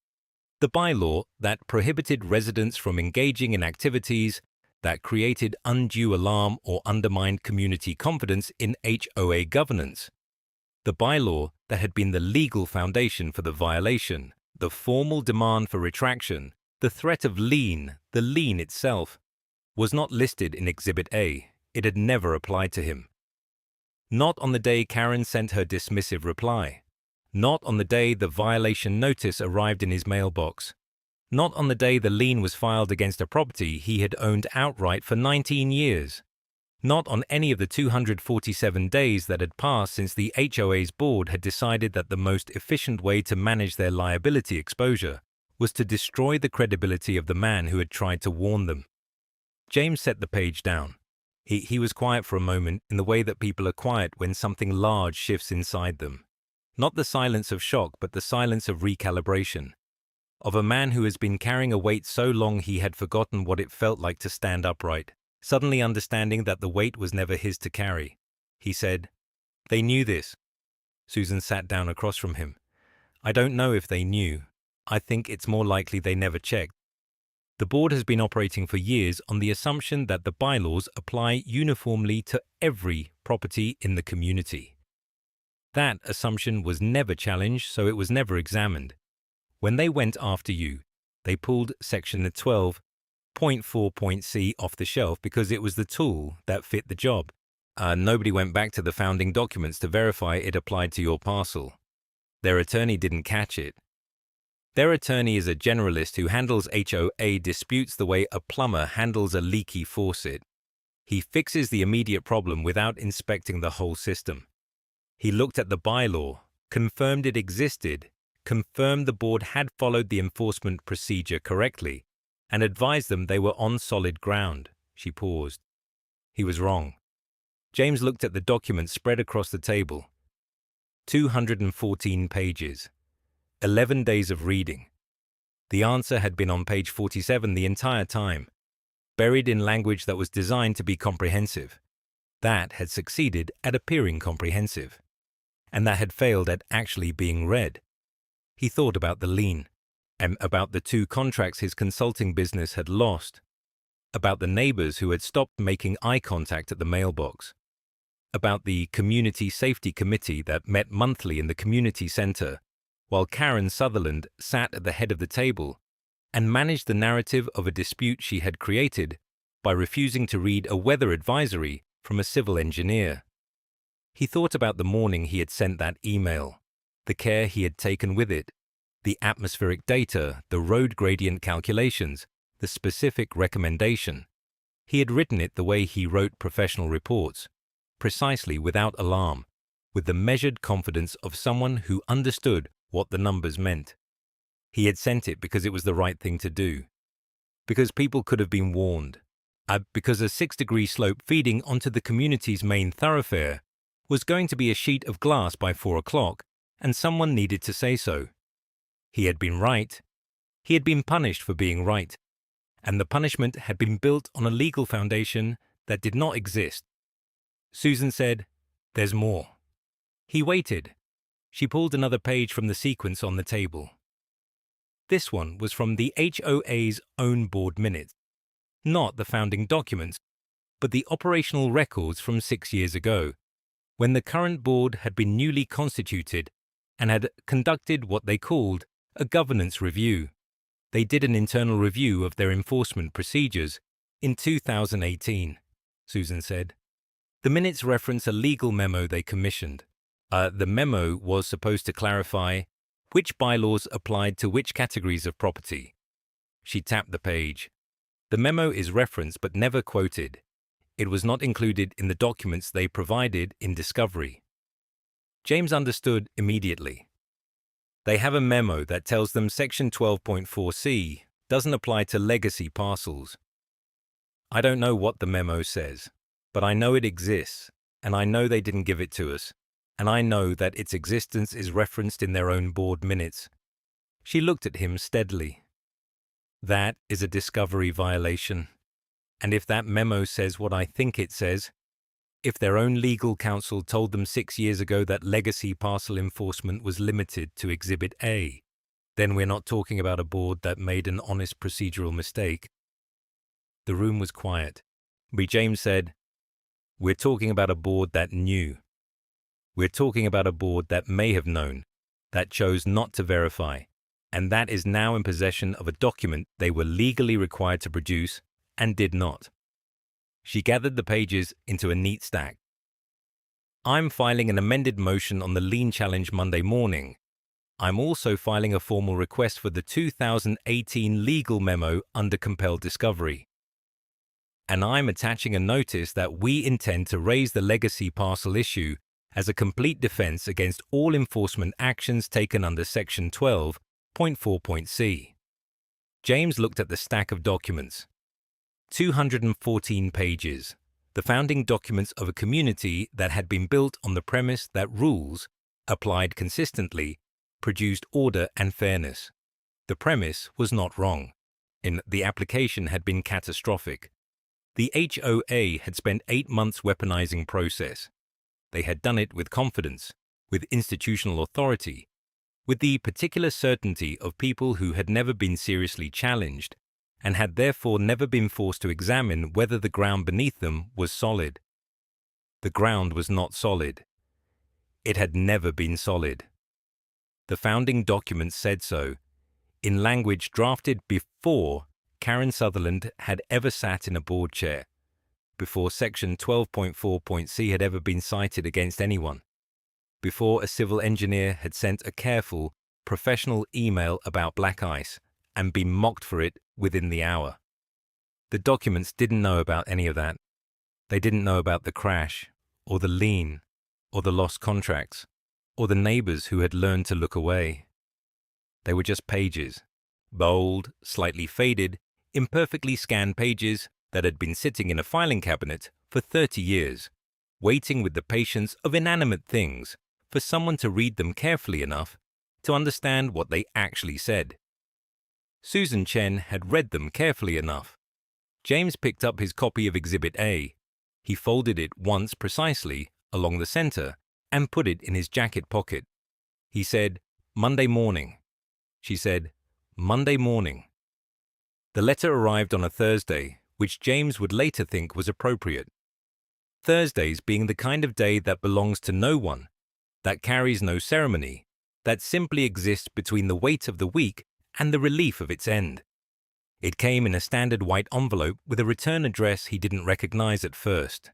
the bylaw that prohibited residents from engaging in activities that created undue alarm or undermined community confidence in HOA governance, the bylaw that had been the legal foundation for the violation, the formal demand for retraction, the threat of lien, the lien itself, was not listed in Exhibit A. It had never applied to him. Not on the day Karen sent her dismissive reply. Not on the day the violation notice arrived in his mailbox. Not on the day the lien was filed against a property he had owned outright for 19 years. Not on any of the 247 days that had passed since the HOA's board had decided that the most efficient way to manage their liability exposure was to destroy the credibility of the man who had tried to warn them. James set the page down. He was quiet for a moment, in the way that people are quiet when something large shifts inside them. Not the silence of shock, but the silence of recalibration. Of a man who has been carrying a weight so long he had forgotten what it felt like to stand upright, suddenly understanding that the weight was never his to carry. He said, "They knew this." Susan sat down across from him. "I don't know if they knew. I think it's more likely they never checked. The board has been operating for years on the assumption that the bylaws apply uniformly to every property in the community. That assumption was never challenged, so it was never examined. When they went after you, they pulled Section 12.4.c off the shelf because it was the tool that fit the job. Nobody went back to the founding documents to verify it applied to your parcel. Their attorney didn't catch it. Their attorney is a generalist who handles HOA disputes the way a plumber handles a leaky faucet. He fixes the immediate problem without inspecting the whole system. He looked at the bylaw, confirmed it existed, confirmed the board had followed the enforcement procedure correctly, and advised them they were on solid ground. She paused. He was wrong. James looked at the document spread across the table. 214 pages. 11 days of reading. The answer had been on page 47 the entire time, buried in language that was designed to be comprehensive. That had succeeded at appearing comprehensive, and that had failed at actually being read. He thought about the lien, and about the 2 contracts his consulting business had lost, about the neighbors who had stopped making eye contact at the mailbox, about the Community Safety Committee that met monthly in the community center, while Karen Sutherland sat at the head of the table and managed the narrative of a dispute she had created by refusing to read a weather advisory from a civil engineer. He thought about the morning he had sent that email, the care he had taken with it, the atmospheric data, the road gradient calculations, the specific recommendation. He had written it the way he wrote professional reports, precisely, without alarm, with the measured confidence of someone who understood what the numbers meant. He had sent it because it was the right thing to do, because people could have been warned, because a 6-degree slope feeding onto the community's main thoroughfare was going to be a sheet of glass by 4 o'clock, and someone needed to say so. He had been right. He had been punished for being right, and the punishment had been built on a legal foundation that did not exist. Susan said, "There's more." He waited. She pulled another page from the sequence on the table. This one was from the HOA's own board minutes, not the founding documents, but the operational records from 6 years ago, when the current board had been newly constituted and had conducted what they called a governance review. They did an internal review of their enforcement procedures in 2018, Susan said. The minutes reference a legal memo they commissioned. The memo was supposed to clarify which bylaws applied to which categories of property. She tapped the page. The memo is referenced but never quoted. It was not included in the documents they provided in discovery. James understood immediately. They have a memo that tells them Section 12.4c doesn't apply to legacy parcels. I don't know what the memo says, but I know it exists, and I know they didn't give it to us, and I know that its existence is referenced in their own board minutes. She looked at him steadily. That is a discovery violation. And if that memo says what I think it says, if their own legal counsel told them 6 years ago that legacy parcel enforcement was limited to Exhibit A, then we're not talking about a board that made an honest procedural mistake. The room was quiet. But James said, "We're talking about a board that knew. We're talking about a board that may have known, that chose not to verify, and that is now in possession of a document they were legally required to produce and did not." She gathered the pages into a neat stack. "I'm filing an amended motion on the lien challenge Monday morning. I'm also filing a formal request for the 2018 legal memo under compelled discovery. And I'm attaching a notice that we intend to raise the legacy parcel issue as a complete defense against all enforcement actions taken under Section 12.4.c. James looked at the stack of documents. 214 pages, the founding documents of a community that had been built on the premise that rules, applied consistently, produced order and fairness. The premise was not wrong, and the application had been catastrophic. The HOA had spent 8 months weaponizing process. They had done it with confidence, with institutional authority, with the particular certainty of people who had never been seriously challenged and had therefore never been forced to examine whether the ground beneath them was solid. The ground was not solid. It had never been solid. The founding documents said so, in language drafted before Karen Sutherland had ever sat in a board chair, before Section 12.4.c had ever been cited against anyone, before a civil engineer had sent a careful, professional email about black ice and been mocked for it within the hour. The documents didn't know about any of that. They didn't know about the crash, or the lien, or the lost contracts, or the neighbors who had learned to look away. They were just pages, bold, slightly faded, imperfectly scanned pages that had been sitting in a filing cabinet for 30 years, waiting with the patience of inanimate things for someone to read them carefully enough to understand what they actually said. Susan Chen had read them carefully enough. James picked up his copy of Exhibit A. He folded it once precisely along the center and put it in his jacket pocket. He said, "Monday morning." She said, "Monday morning." The letter arrived on a Thursday, which James would later think was appropriate. Thursdays being the kind of day that belongs to no one, that carries no ceremony, that simply exists between the weight of the week and the relief of its end. It came in a standard white envelope with a return address he didn't recognize at first.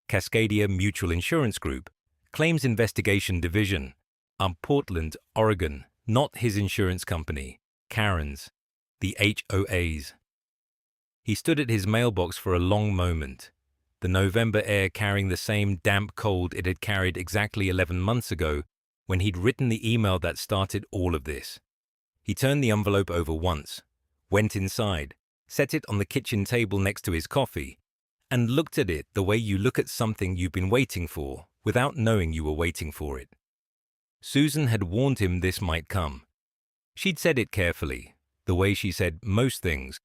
Cascadia Mutual Insurance Group, Claims Investigation Division, Portland, Oregon, not his insurance company, Karen's, the HOA's. He stood at his mailbox for a long moment, the November air carrying the same damp cold it had carried exactly 11 months ago when he'd written the email that started all of this. He turned the envelope over once, went inside, set it on the kitchen table next to his coffee, and looked at it the way you look at something you've been waiting for without knowing you were waiting for it. Susan had warned him this might come. She'd said it carefully, the way she said most things,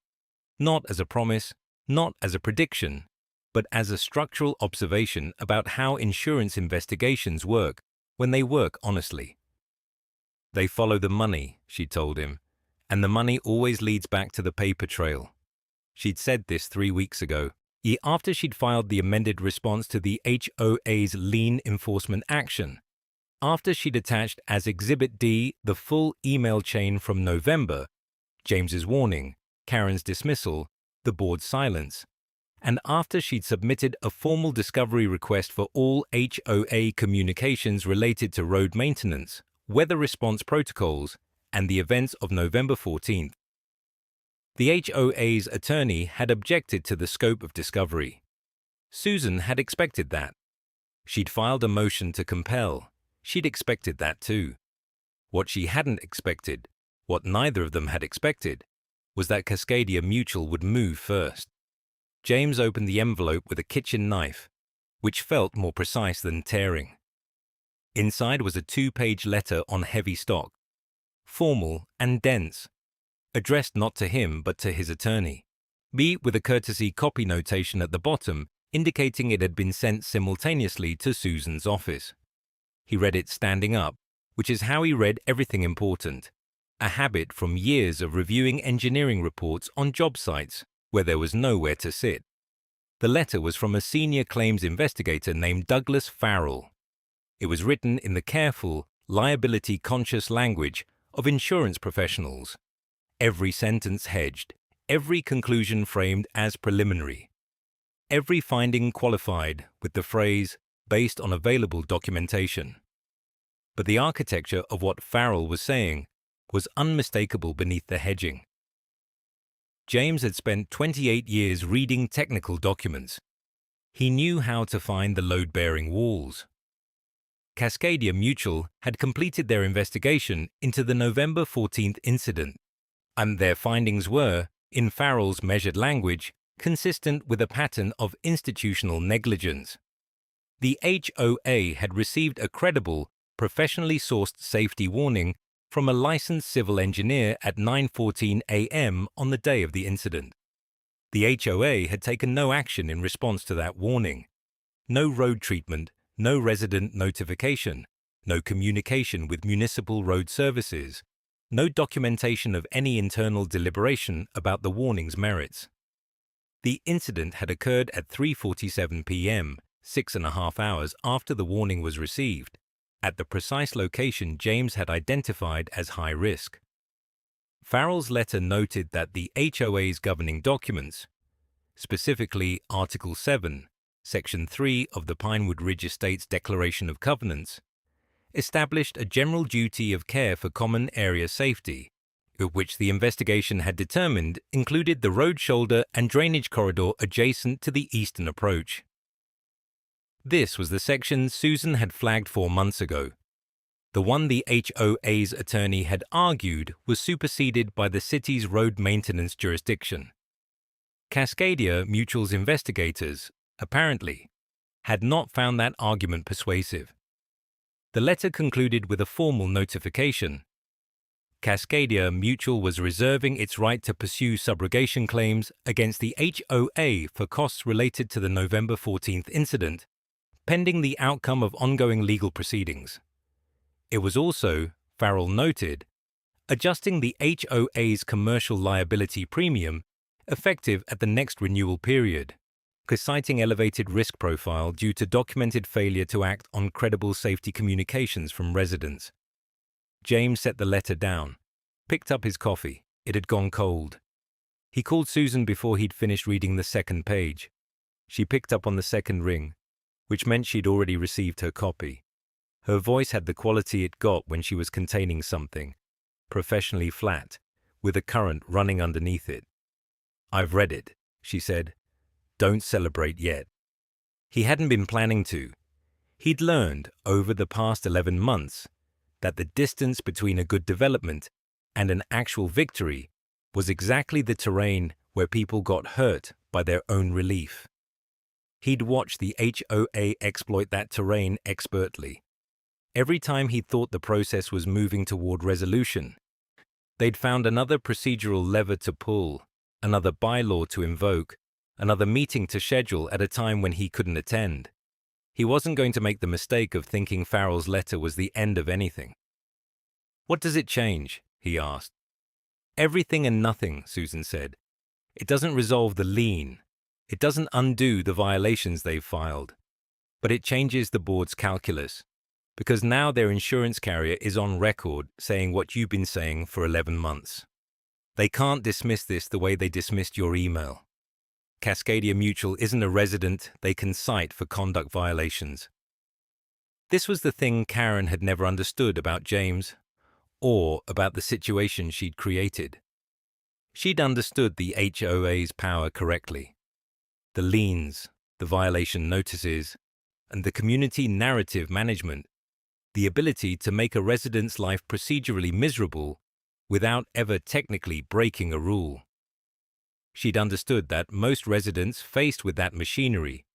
not as a promise, not as a prediction, but as a structural observation about how insurance investigations work when they work honestly. They follow the money, she told him, and the money always leads back to the paper trail. She'd said this 3 weeks ago, after she'd filed the amended response to the HOA's lien enforcement action, after she'd attached as Exhibit D the full email chain from November, James's warning, Karen's dismissal, the board's silence, and after she'd submitted a formal discovery request for all HOA communications related to road maintenance, weather response protocols, and the events of November 14th. The HOA's attorney had objected to the scope of discovery. Susan had expected that. She'd filed a motion to compel. She'd expected that too. What she hadn't expected, what neither of them had expected, was that Cascadia Mutual would move first. James opened the envelope with a kitchen knife, which felt more precise than tearing. Inside was a 2-page letter on heavy stock, formal and dense, addressed not to him but to his attorney, with a courtesy copy notation at the bottom indicating it had been sent simultaneously to Susan's office. He read it standing up, which is how he read everything important, a habit from years of reviewing engineering reports on job sites where there was nowhere to sit. The letter was from a senior claims investigator named Douglas Farrell. It was written in the careful, liability-conscious language of insurance professionals. Every sentence hedged, every conclusion framed as preliminary. Every finding qualified with the phrase, based on available documentation. But the architecture of what Farrell was saying was unmistakable beneath the hedging. James had spent 28 years reading technical documents. He knew how to find the load-bearing walls. Cascadia Mutual had completed their investigation into the November 14th incident, and their findings were, in Farrell's measured language, consistent with a pattern of institutional negligence. The HOA had received a credible, professionally sourced safety warning from a licensed civil engineer at 9:14 a.m. on the day of the incident. The HOA had taken no action in response to that warning. No road treatment, no resident notification, no communication with municipal road services, no documentation of any internal deliberation about the warning's merits. The incident had occurred at 3:47 p.m., 6.5 hours after the warning was received, at the precise location James had identified as high risk. Farrell's letter noted that the HOA's governing documents, specifically Article 7, Section 3 of the Pinewood Ridge Estates Declaration of Covenants, established a general duty of care for common area safety, which the investigation had determined included the road shoulder and drainage corridor adjacent to the eastern approach. This was the section Susan had flagged 4 months ago. The one the HOA's attorney had argued was superseded by the city's road maintenance jurisdiction. Cascadia Mutual's investigators, apparently, had not found that argument persuasive. The letter concluded with a formal notification. Cascadia Mutual was reserving its right to pursue subrogation claims against the HOA for costs related to the November 14th incident, pending the outcome of ongoing legal proceedings. It was also, Farrell noted, adjusting the HOA's commercial liability premium effective at the next renewal period, citing elevated risk profile due to documented failure to act on credible safety communications from residents. James set the letter down, picked up his coffee. It had gone cold. He called Susan before he'd finished reading the second page. She picked up on the second ring, which meant she'd already received her copy. Her voice had the quality it got when she was containing something, professionally flat, with a current running underneath it. "I've read it," she said. "Don't celebrate yet." He hadn't been planning to. He'd learned, over the past 11 months, that the distance between a good development and an actual victory was exactly the terrain where people got hurt by their own relief. He'd watched the HOA exploit that terrain expertly. Every time he thought the process was moving toward resolution, they'd found another procedural lever to pull, another bylaw to invoke, another meeting to schedule at a time when he couldn't attend. He wasn't going to make the mistake of thinking Farrell's letter was the end of anything. "What does it change?" he asked. "Everything and nothing," Susan said. "It doesn't resolve the lien. It doesn't undo the violations they've filed. But it changes the board's calculus, because now their insurance carrier is on record saying what you've been saying for 11 months. They can't dismiss this the way they dismissed your email. Cascadia Mutual isn't a resident they can cite for conduct violations. This was the thing Karen had never understood about James, or about the situation she'd created. She'd understood the HOA's power correctly. The liens, the violation notices, and the community narrative management, the ability to make a resident's life procedurally miserable without ever technically breaking a rule. She'd understood that most residents faced with that machinery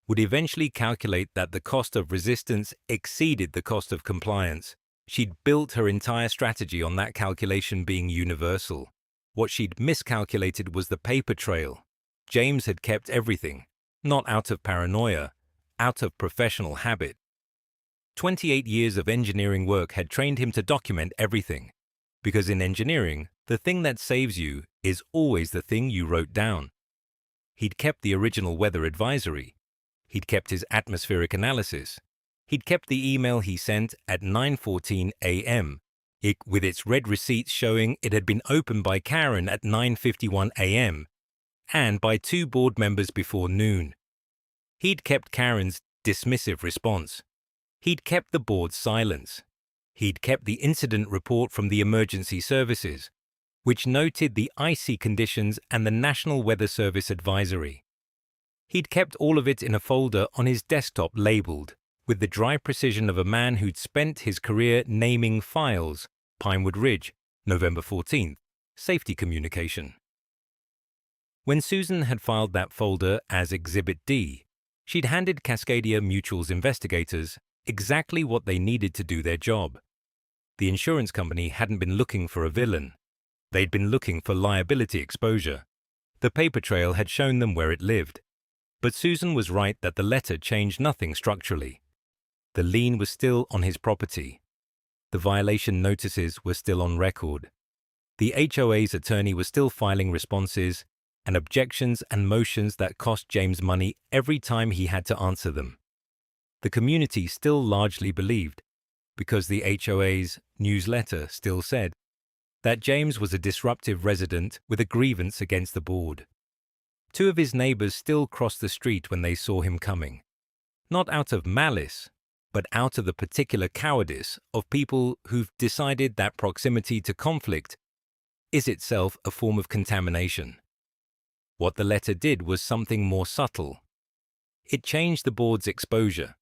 would eventually calculate that the cost of resistance exceeded the cost of compliance. She'd built her entire strategy on that calculation being universal. What she'd miscalculated was the paper trail. James had kept everything, not out of paranoia, out of professional habit. 28 years of engineering work had trained him to document everything, because in engineering, the thing that saves you is always the thing you wrote down. He'd kept the original weather advisory. He'd kept his atmospheric analysis. He'd kept the email he sent at 9:14 a.m., with its red receipts showing it had been opened by Karen at 9:51 a.m. and by 2 board members before noon. He'd kept Karen's dismissive response. He'd kept the board's silence. He'd kept the incident report from the emergency services, which noted the icy conditions and the National Weather Service advisory. He'd kept all of it in a folder on his desktop labeled, with the dry precision of a man who'd spent his career naming files. Pinewood Ridge, November 14th, safety communication. When Susan had filed that folder as Exhibit D, she'd handed Cascadia Mutual's investigators exactly what they needed to do their job. The insurance company hadn't been looking for a villain. They'd been looking for liability exposure. The paper trail had shown them where it lived. But Susan was right that the letter changed nothing structurally. The lien was still on his property. The violation notices were still on record. The HOA's attorney was still filing responses and objections and motions that cost James money every time he had to answer them. The community still largely believed, because the HOA's newsletter still said, that James was a disruptive resident with a grievance against the board. 2 of his neighbors still crossed the street when they saw him coming, not out of malice, but out of the particular cowardice of people who've decided that proximity to conflict is itself a form of contamination. What the letter did was something more subtle. It changed the board's exposure.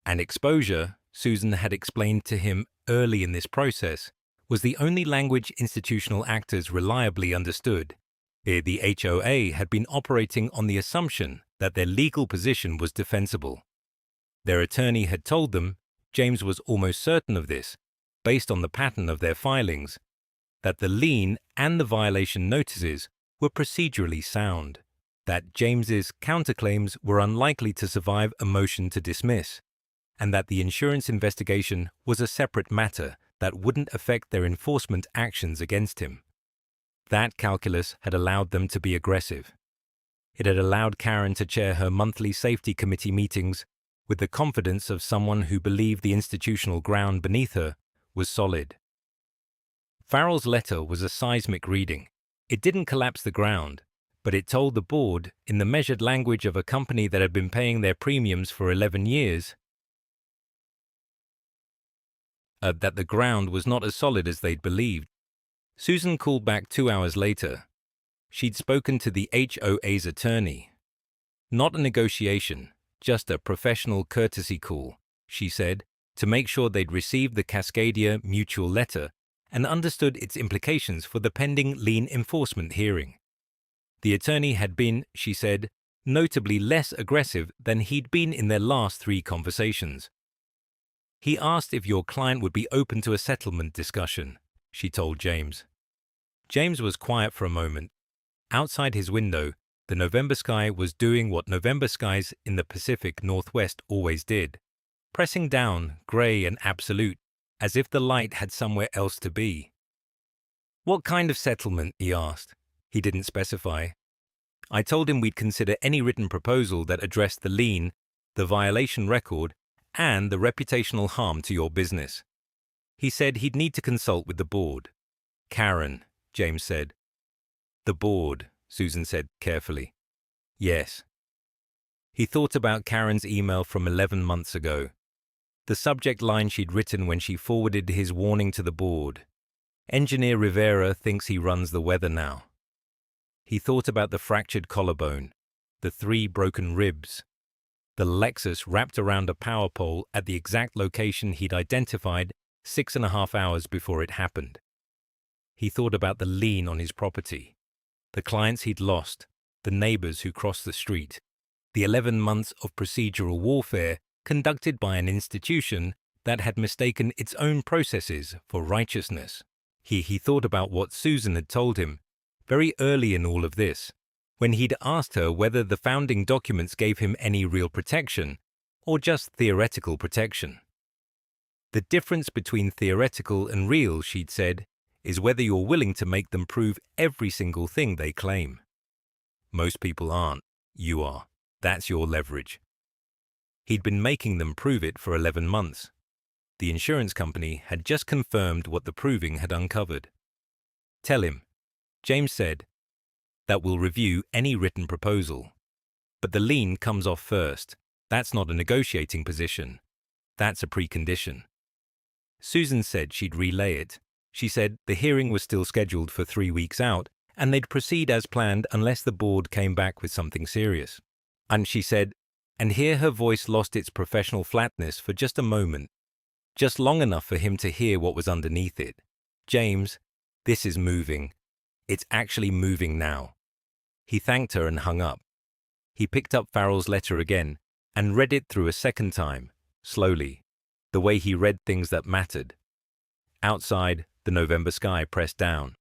And exposure, Susan had explained to him early in this process, was the only language institutional actors reliably understood. The HOA had been operating on the assumption that their legal position was defensible. Their attorney had told them, James was almost certain of this, based on the pattern of their filings, that the lien and the violation notices were procedurally sound, that James's counterclaims were unlikely to survive a motion to dismiss, and that the insurance investigation was a separate matter that wouldn't affect their enforcement actions against him. That calculus had allowed them to be aggressive. It had allowed Karen to chair her monthly safety committee meetings with the confidence of someone who believed the institutional ground beneath her was solid. Farrell's letter was a seismic reading. It didn't collapse the ground, but it told the board, in the measured language of a company that had been paying their premiums for 11 years, that the ground was not as solid as they'd believed. Susan called back 2 hours later. She'd spoken to the HOA's attorney. Not a negotiation, just a professional courtesy call, she said, to make sure they'd received the Cascadia Mutual letter and understood its implications for the pending lien enforcement hearing. The attorney had been, she said, notably less aggressive than he'd been in their last 3 conversations. He asked if your client would be open to a settlement discussion, she told James. James was quiet for a moment. Outside his window, the November sky was doing what November skies in the Pacific Northwest always did, pressing down, grey and absolute, as if the light had somewhere else to be. What kind of settlement? He asked. He didn't specify. I told him we'd consider any written proposal that addressed the lien, the violation record, and the reputational harm to your business. He said he'd need to consult with the board. Karen, James said. The board, Susan said carefully. Yes. He thought about Karen's email from 11 months ago. The subject line she'd written when she forwarded his warning to the board. Engineer Rivera thinks he runs the weather now. He thought about the fractured collarbone, the 3 broken ribs, the Lexus wrapped around a power pole at the exact location he'd identified 6.5 hours before it happened. He thought about the lien on his property, the clients he'd lost, the neighbors who crossed the street, the 11 months of procedural warfare conducted by an institution that had mistaken its own processes for righteousness. He thought about what Susan had told him very early in all of this, when he'd asked her whether the founding documents gave him any real protection or just theoretical protection. The difference between theoretical and real, she'd said, is whether you're willing to make them prove every single thing they claim. Most people aren't. You are. That's your leverage. He'd been making them prove it for 11 months. The insurance company had just confirmed what the proving had uncovered. Tell him, James said, that we'll review any written proposal. But the lien comes off first. That's not a negotiating position. That's a precondition. Susan said she'd relay it. She said the hearing was still scheduled for 3 weeks out, and they'd proceed as planned unless the board came back with something serious. And she said, and here her voice lost its professional flatness for just a moment, just long enough for him to hear what was underneath it. James, this is moving. It's actually moving now. He thanked her and hung up. He picked up Farrell's letter again and read it through a second time, slowly, the way he read things that mattered. Outside, the November sky pressed down.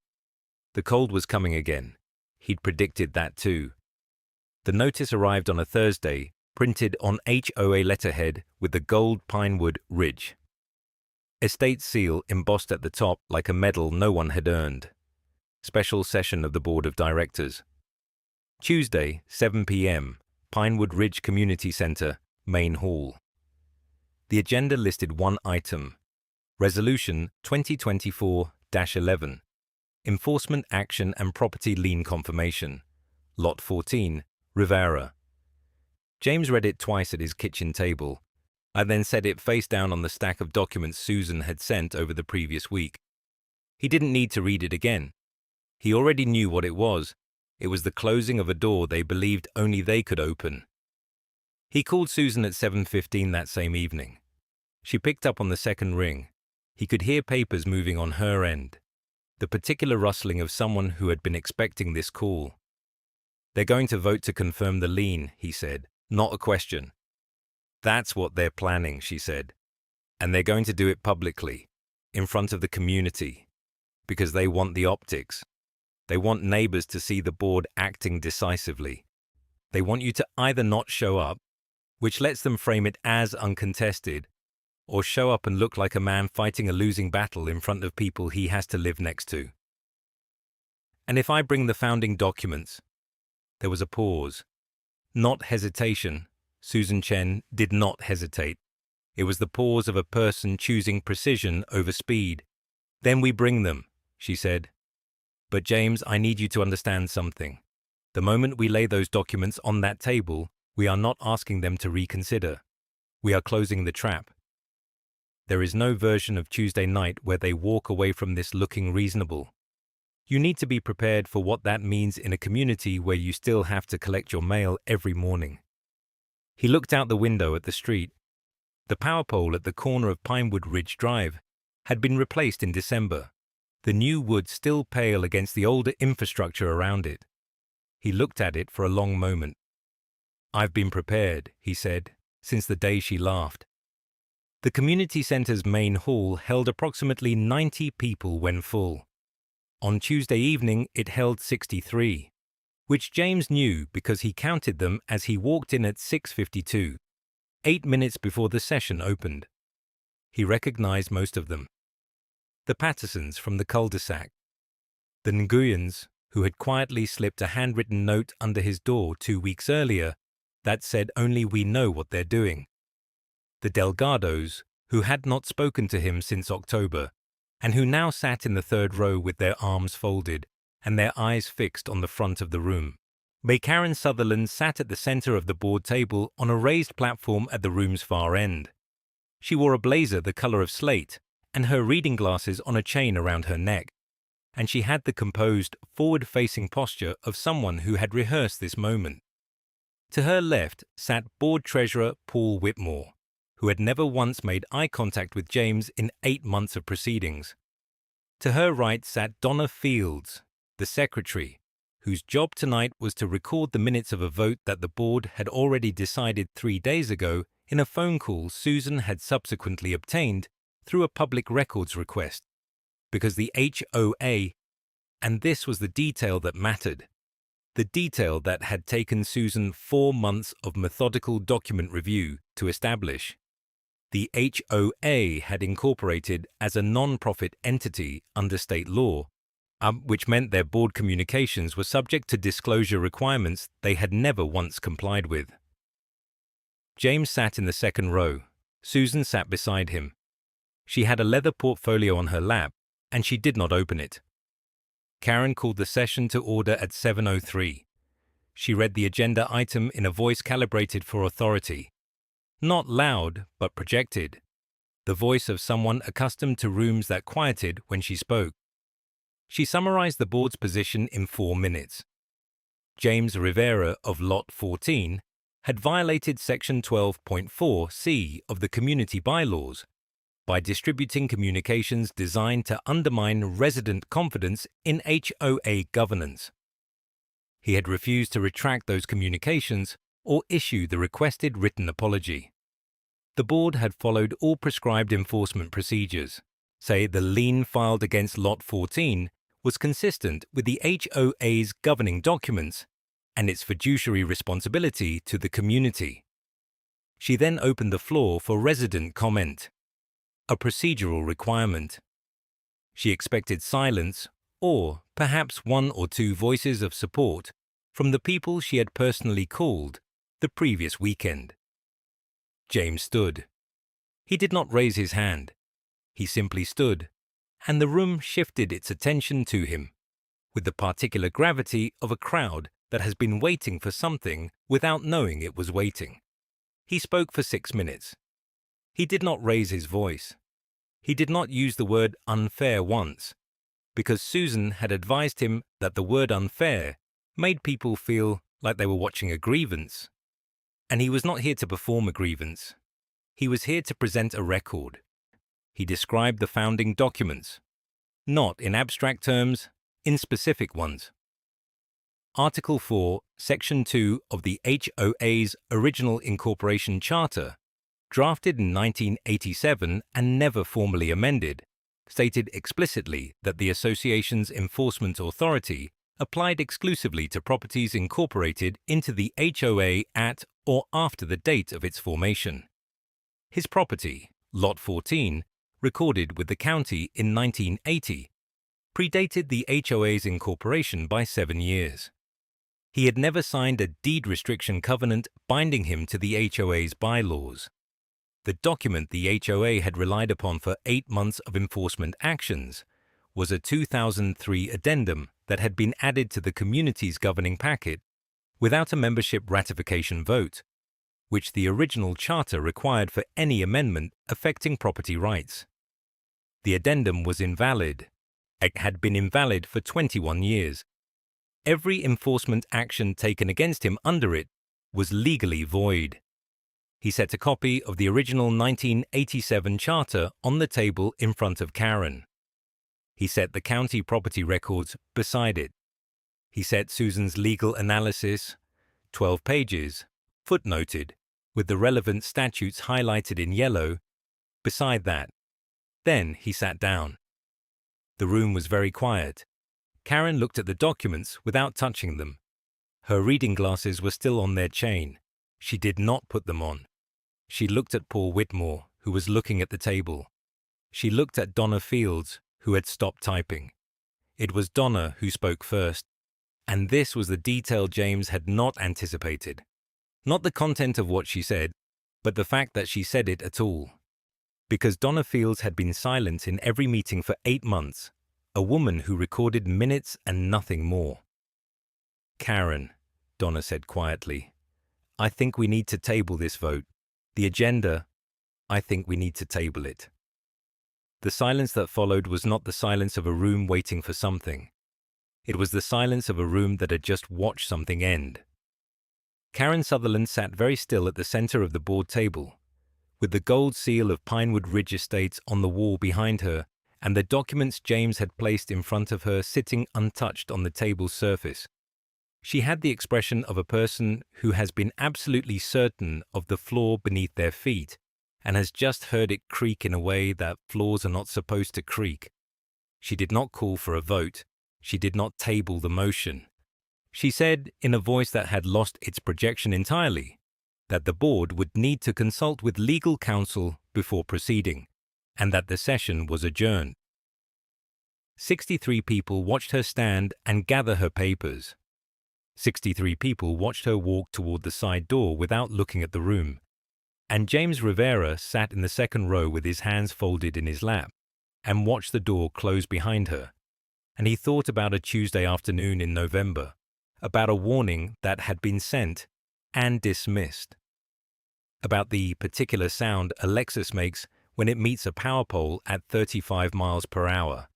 The cold was coming again. He'd predicted that too. The notice arrived on a Thursday, printed on HOA letterhead with the gold Pinewood Ridge. Estate seal embossed at the top like a medal no one had earned. Special session of the Board of Directors. Tuesday, 7 p.m., Pinewood Ridge Community Center, Main Hall. The agenda listed one item, Resolution 2024-11, Enforcement Action and Property Lien Confirmation, Lot 14, Rivera. James read it twice at his kitchen table, and then set it face down on the stack of documents Susan had sent over the previous week. He didn't need to read it again. He already knew what it was. It was the closing of a door they believed only they could open. He called Susan at 7:15 that same evening. She picked up on the second ring. He could hear papers moving on her end, the particular rustling of someone who had been expecting this call. They're going to vote to confirm the lien, he said, not a question. That's what they're planning, she said. And they're going to do it publicly, in front of the community, because they want the optics. They want neighbors to see the board acting decisively. They want you to either not show up, which lets them frame it as uncontested, or show up and look like a man fighting a losing battle in front of people he has to live next to. And if I bring the founding documents? There was a pause. Not hesitation. Susan Chen did not hesitate. It was the pause of a person choosing precision over speed. Then we bring them, she said. But James, I need you to understand something. The moment we lay those documents on that table, we are not asking them to reconsider. We are closing the trap. There is no version of Tuesday night where they walk away from this looking reasonable. You need to be prepared for what that means in a community where you still have to collect your mail every morning. He looked out the window at the street. The power pole at the corner of Pinewood Ridge Drive had been replaced in December, the new wood still pale against the older infrastructure around it. He looked at it for a long moment. I've been prepared, he said, since the day she laughed. The community center's main hall held approximately 90 people when full. On Tuesday evening, it held 63, which James knew because he counted them as he walked in at 6:52, 8 minutes before the session opened. He recognized most of them. The Pattersons from the cul-de-sac, the Nguyens, who had quietly slipped a handwritten note under his door 2 weeks earlier that said only we know what they're doing, the Delgados, who had not spoken to him since October, and who now sat in the third row with their arms folded and their eyes fixed on the front of the room. May Karen Sutherland sat at the center of the board table on a raised platform at the room's far end. She wore a blazer the color of slate and her reading glasses on a chain around her neck, and she had the composed, forward-facing posture of someone who had rehearsed this moment. To her left sat Board Treasurer Paul Whitmore, who had never once made eye contact with James in 8 months of proceedings. To her right sat Donna Fields, the secretary, whose job tonight was to record the minutes of a vote that the board had already decided 3 days ago in a phone call Susan had subsequently obtained through a public records request, because the HOA, and this was the detail that mattered, the detail that had taken Susan 4 months of methodical document review to establish. The HOA had incorporated as a non-profit entity under state law, which meant their board communications were subject to disclosure requirements they had never once complied with. James sat in the second row. Susan sat beside him. She had a leather portfolio on her lap, and she did not open it. Karen called the session to order at 7:03. She read the agenda item in a voice calibrated for authority. Not loud, but projected. The voice of someone accustomed to rooms that quieted when she spoke. She summarized the board's position in 4 minutes. James Rivera of Lot 14 had violated Section 12.4c of the Community Bylaws by distributing communications designed to undermine resident confidence in HOA governance. He had refused to retract those communications or issue the requested written apology. The board had followed all prescribed enforcement procedures. Say the lien filed against Lot 14 was consistent with the HOA's governing documents and its fiduciary responsibility to the community. She then opened the floor for resident comment, a procedural requirement. She expected silence or perhaps 1 or 2 voices of support from the people she had personally called the previous weekend. James stood. He did not raise his hand. He simply stood, and the room shifted its attention to him, with the particular gravity of a crowd that has been waiting for something without knowing it was waiting. He spoke for 6 minutes. He did not raise his voice. He did not use the word unfair once, because Susan had advised him that the word unfair made people feel like they were watching a grievance. And he was not here to perform a grievance. He was here to present a record. He described the founding documents, not in abstract terms, in specific ones. Article 4, Section 2 of the HOA's original incorporation charter, drafted in 1987 and never formally amended, stated explicitly that the association's enforcement authority applied exclusively to properties incorporated into the HOA at or after the date of its formation. His property, Lot 14, recorded with the county in 1980, predated the HOA's incorporation by 7 years. He had never signed a deed restriction covenant binding him to the HOA's bylaws. The document the HOA had relied upon for 8 months of enforcement actions was a 2003 addendum that had been added to the community's governing packet without a membership ratification vote, which the original charter required for any amendment affecting property rights. The addendum was invalid. It had been invalid for 21 years. Every enforcement action taken against him under it was legally void. He set a copy of the original 1987 charter on the table in front of Karen. He set the county property records beside it. He set Susan's legal analysis, 12 pages, footnoted, with the relevant statutes highlighted in yellow, beside that. Then he sat down. The room was very quiet. Karen looked at the documents without touching them. Her reading glasses were still on their chain. She did not put them on. She looked at Paul Whitmore, who was looking at the table. She looked at Donna Fields, who had stopped typing. It was Donna who spoke first, and this was the detail James had not anticipated. Not the content of what she said, but the fact that she said it at all. Because Donna Fields had been silent in every meeting for 8 months, a woman who recorded minutes and nothing more. Karen, Donna said quietly, I think we need to table this vote. The agenda, I think we need to table it." The silence that followed was not the silence of a room waiting for something. It was the silence of a room that had just watched something end. Karen Sutherland sat very still at the center of the board table, with the gold seal of Pinewood Ridge Estates on the wall behind her and the documents James had placed in front of her sitting untouched on the table's surface. She had the expression of a person who has been absolutely certain of the floor beneath their feet and has just heard it creak in a way that floors are not supposed to creak. She did not call for a vote. She did not table the motion. She said, in a voice that had lost its projection entirely, that the board would need to consult with legal counsel before proceeding, and that the session was adjourned. 63 people watched her stand and gather her papers. 63 people watched her walk toward the side door without looking at the room. And James Rivera sat in the second row with his hands folded in his lap and watched the door close behind her. And he thought about a Tuesday afternoon in November, about a warning that had been sent and dismissed, about the particular sound a Lexus makes when it meets a power pole at 35 miles per hour,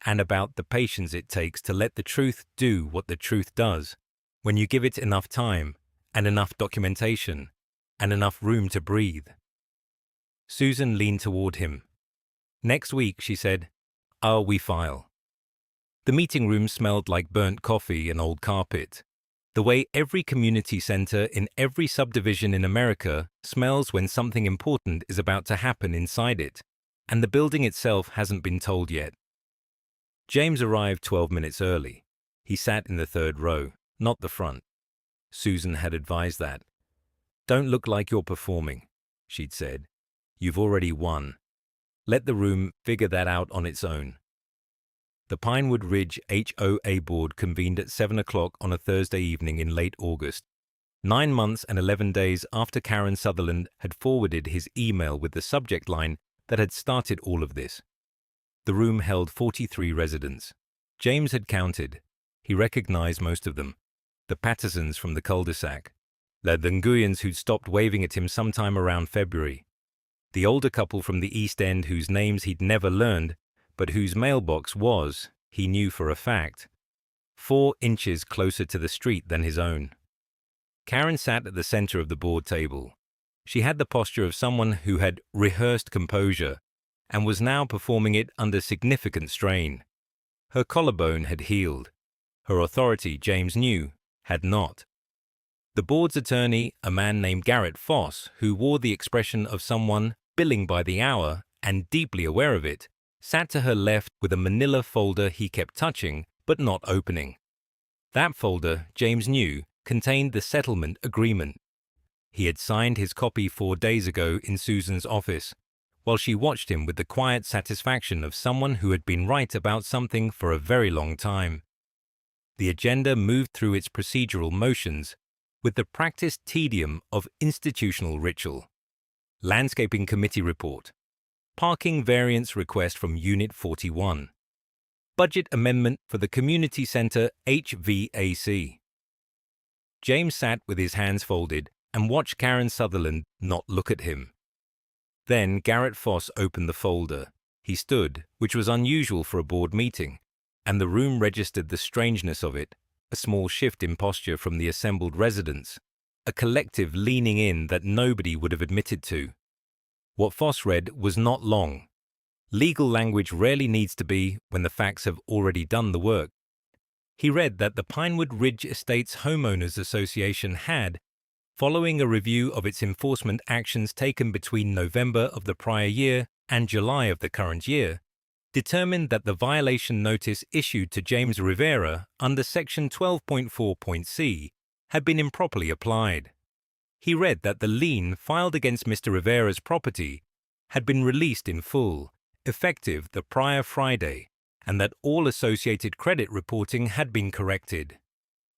and about the patience it takes to let the truth do what the truth does when you give it enough time and enough documentation and enough room to breathe. Susan leaned toward him. "Next week," she said, "we file." The meeting room smelled like burnt coffee and old carpet, the way every community center in every subdivision in America smells when something important is about to happen inside it, and the building itself hasn't been told yet. James arrived 12 minutes early. He sat in the third row, not the front. Susan had advised that. "Don't look like you're performing," she'd said. "You've already won. Let the room figure that out on its own." The Pinewood Ridge HOA board convened at 7 o'clock on a Thursday evening in late August, 9 months and 11 days after Karen Sutherland had forwarded his email with the subject line that had started all of this. The room held 43 residents. James had counted. He recognized most of them. The Pattersons from the cul-de-sac. The Dunguyans who'd stopped waving at him sometime around February. The older couple from the East End whose names he'd never learned, but whose mailbox was, he knew for a fact, 4 inches closer to the street than his own. Karen sat at the center of the board table. She had the posture of someone who had rehearsed composure and was now performing it under significant strain. Her collarbone had healed. Her authority, James knew, had not. The board's attorney, a man named Garrett Foss, who wore the expression of someone billing by the hour and deeply aware of it, sat to her left with a manila folder he kept touching but not opening. That folder, James knew, contained the settlement agreement. He had signed his copy 4 days ago in Susan's office, while she watched him with the quiet satisfaction of someone who had been right about something for a very long time. The agenda moved through its procedural motions with the practiced tedium of institutional ritual. Landscaping Committee report. Parking variance request from Unit 41. Budget amendment for the Community Center HVAC. James sat with his hands folded and watched Karen Sutherland not look at him. Then Garrett Foss opened the folder. He stood, which was unusual for a board meeting, and the room registered the strangeness of it, a small shift in posture from the assembled residents, a collective leaning in that nobody would have admitted to. What Foss read was not long. Legal language rarely needs to be when the facts have already done the work. He read that the Pinewood Ridge Estates Homeowners Association had, following a review of its enforcement actions taken between November of the prior year and July of the current year, determined that the violation notice issued to James Rivera under Section 12.4.c had been improperly applied. He read that the lien filed against Mr. Rivera's property had been released in full, effective the prior Friday, and that all associated credit reporting had been corrected.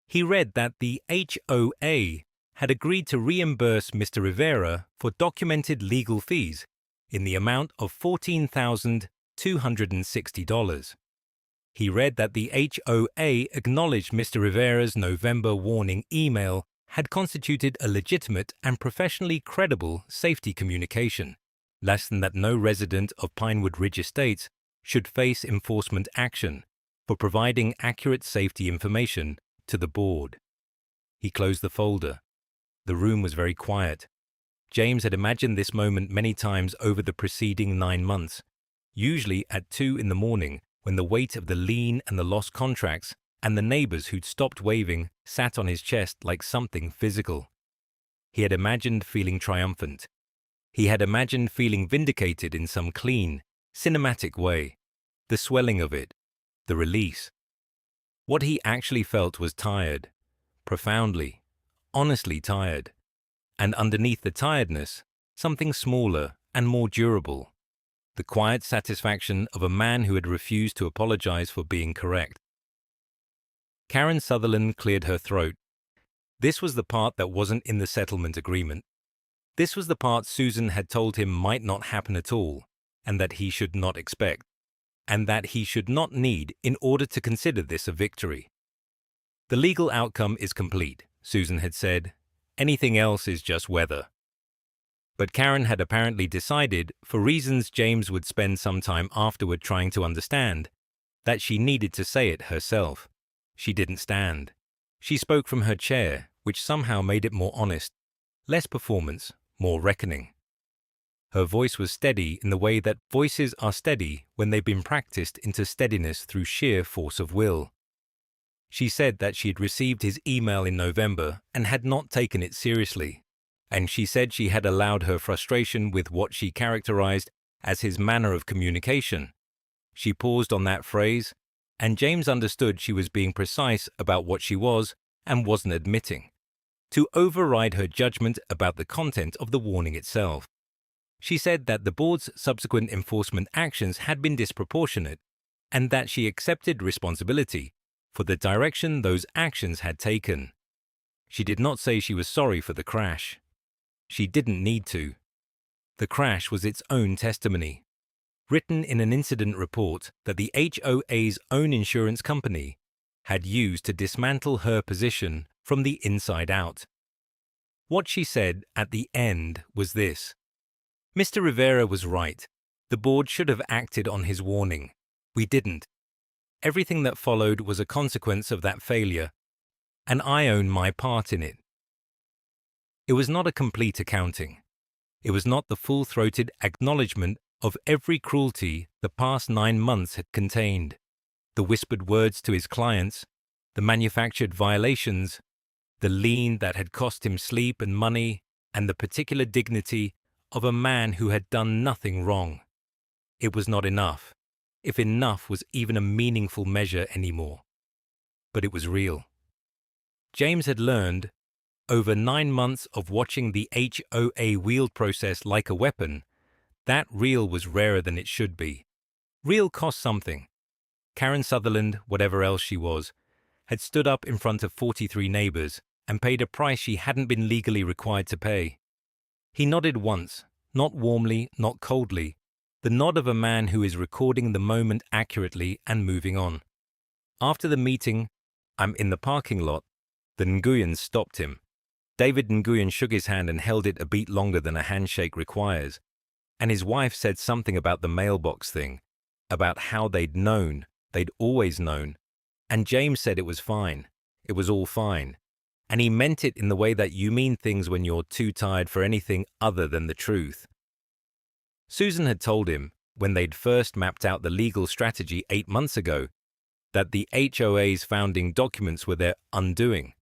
He read that the HOA had agreed to reimburse Mr. Rivera for documented legal fees in the amount of $14,260. He read that the HOA acknowledged Mr. Rivera's November warning email had constituted a legitimate and professionally credible safety communication, less than that no resident of Pinewood Ridge Estates should face enforcement action for providing accurate safety information to the board. He closed the folder. The room was very quiet. James had imagined this moment many times over the preceding 9 months, usually at 2 in the morning, when the weight of the lien and the lost contracts and the neighbors who'd stopped waving sat on his chest like something physical. He had imagined feeling triumphant. He had imagined feeling vindicated in some clean, cinematic way. The swelling of it, the release. What he actually felt was tired, profoundly, honestly tired. And underneath the tiredness, something smaller and more durable. The quiet satisfaction of a man who had refused to apologize for being correct. Karen Sutherland cleared her throat. This was the part that wasn't in the settlement agreement. This was the part Susan had told him might not happen at all, and that he should not expect, and that he should not need in order to consider this a victory. The legal outcome is complete, Susan had said. Anything else is just weather. But Karen had apparently decided, for reasons James would spend some time afterward trying to understand, that she needed to say it herself. She didn't stand. She spoke from her chair, which somehow made it more honest, less performance, more reckoning. Her voice was steady in the way that voices are steady when they've been practiced into steadiness through sheer force of will. She said that she had received his email in November and had not taken it seriously, and she said she had allowed her frustration with what she characterized as his manner of communication. She paused on that phrase, and James understood she was being precise about what she was and wasn't admitting, to override her judgment about the content of the warning itself. She said that the board's subsequent enforcement actions had been disproportionate, and that she accepted responsibility for the direction those actions had taken. She did not say she was sorry for the crash. She didn't need to. The crash was its own testimony, written in an incident report that the HOA's own insurance company had used to dismantle her position from the inside out. What she said at the end was this: Mr. Rivera was right. The board should have acted on his warning. We didn't. Everything that followed was a consequence of that failure, and I own my part in it. It was not a complete accounting. It was not the full-throated acknowledgement of every cruelty the past 9 months had contained, the whispered words to his clients, the manufactured violations, the lien that had cost him sleep and money, and the particular dignity of a man who had done nothing wrong. It was not enough, if enough was even a meaningful measure anymore. But it was real. James had learned, over 9 months of watching the HOA wield process like a weapon, that real was rarer than it should be. Real cost something. Karen Sutherland, whatever else she was, had stood up in front of 43 neighbors and paid a price she hadn't been legally required to pay. He nodded once, not warmly, not coldly, the nod of a man who is recording the moment accurately and moving on. After the meeting, I'm in the parking lot, the Nguyens stopped him. David Nguyen shook his hand and held it a beat longer than a handshake requires, and his wife said something about the mailbox thing, about how they'd always known, and James said it was fine, it was all fine, and he meant it in the way that you mean things when you're too tired for anything other than the truth. Susan had told him, when they'd first mapped out the legal strategy 8 months ago, that the HOA's founding documents were their undoing,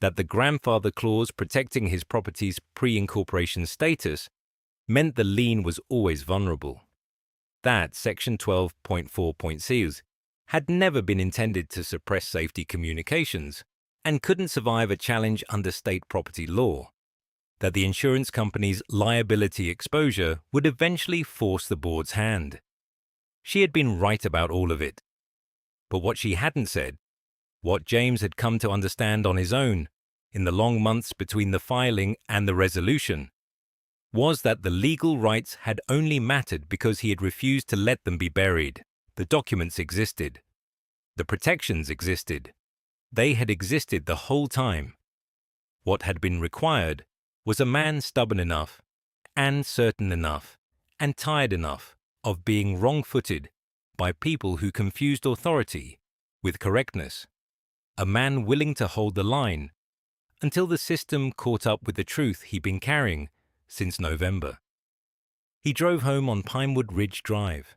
that the grandfather clause protecting his property's pre-incorporation status meant the lien was always vulnerable, that Section 12.4.6 had never been intended to suppress safety communications and couldn't survive a challenge under state property law, that the insurance company's liability exposure would eventually force the board's hand. She had been right about all of it. But what she hadn't said, what James had come to understand on his own in the long months between the filing and the resolution, was that the legal rights had only mattered because he had refused to let them be buried. The documents existed. The protections existed. They had existed the whole time. What had been required was a man stubborn enough, and certain enough, and tired enough of being wrong-footed by people who confused authority with correctness. A man willing to hold the line until the system caught up with the truth he'd been carrying since November. He drove home on Pinewood Ridge Drive.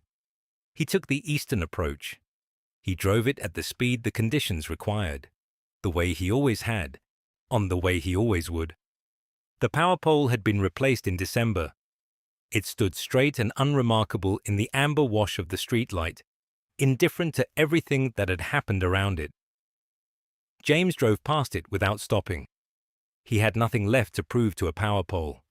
He took the eastern approach. He drove it at the speed the conditions required, the way he always had, on the way he always would. The power pole had been replaced in December. It stood straight and unremarkable in the amber wash of the streetlight, indifferent to everything that had happened around it. James drove past it without stopping. He had nothing left to prove to a power pole.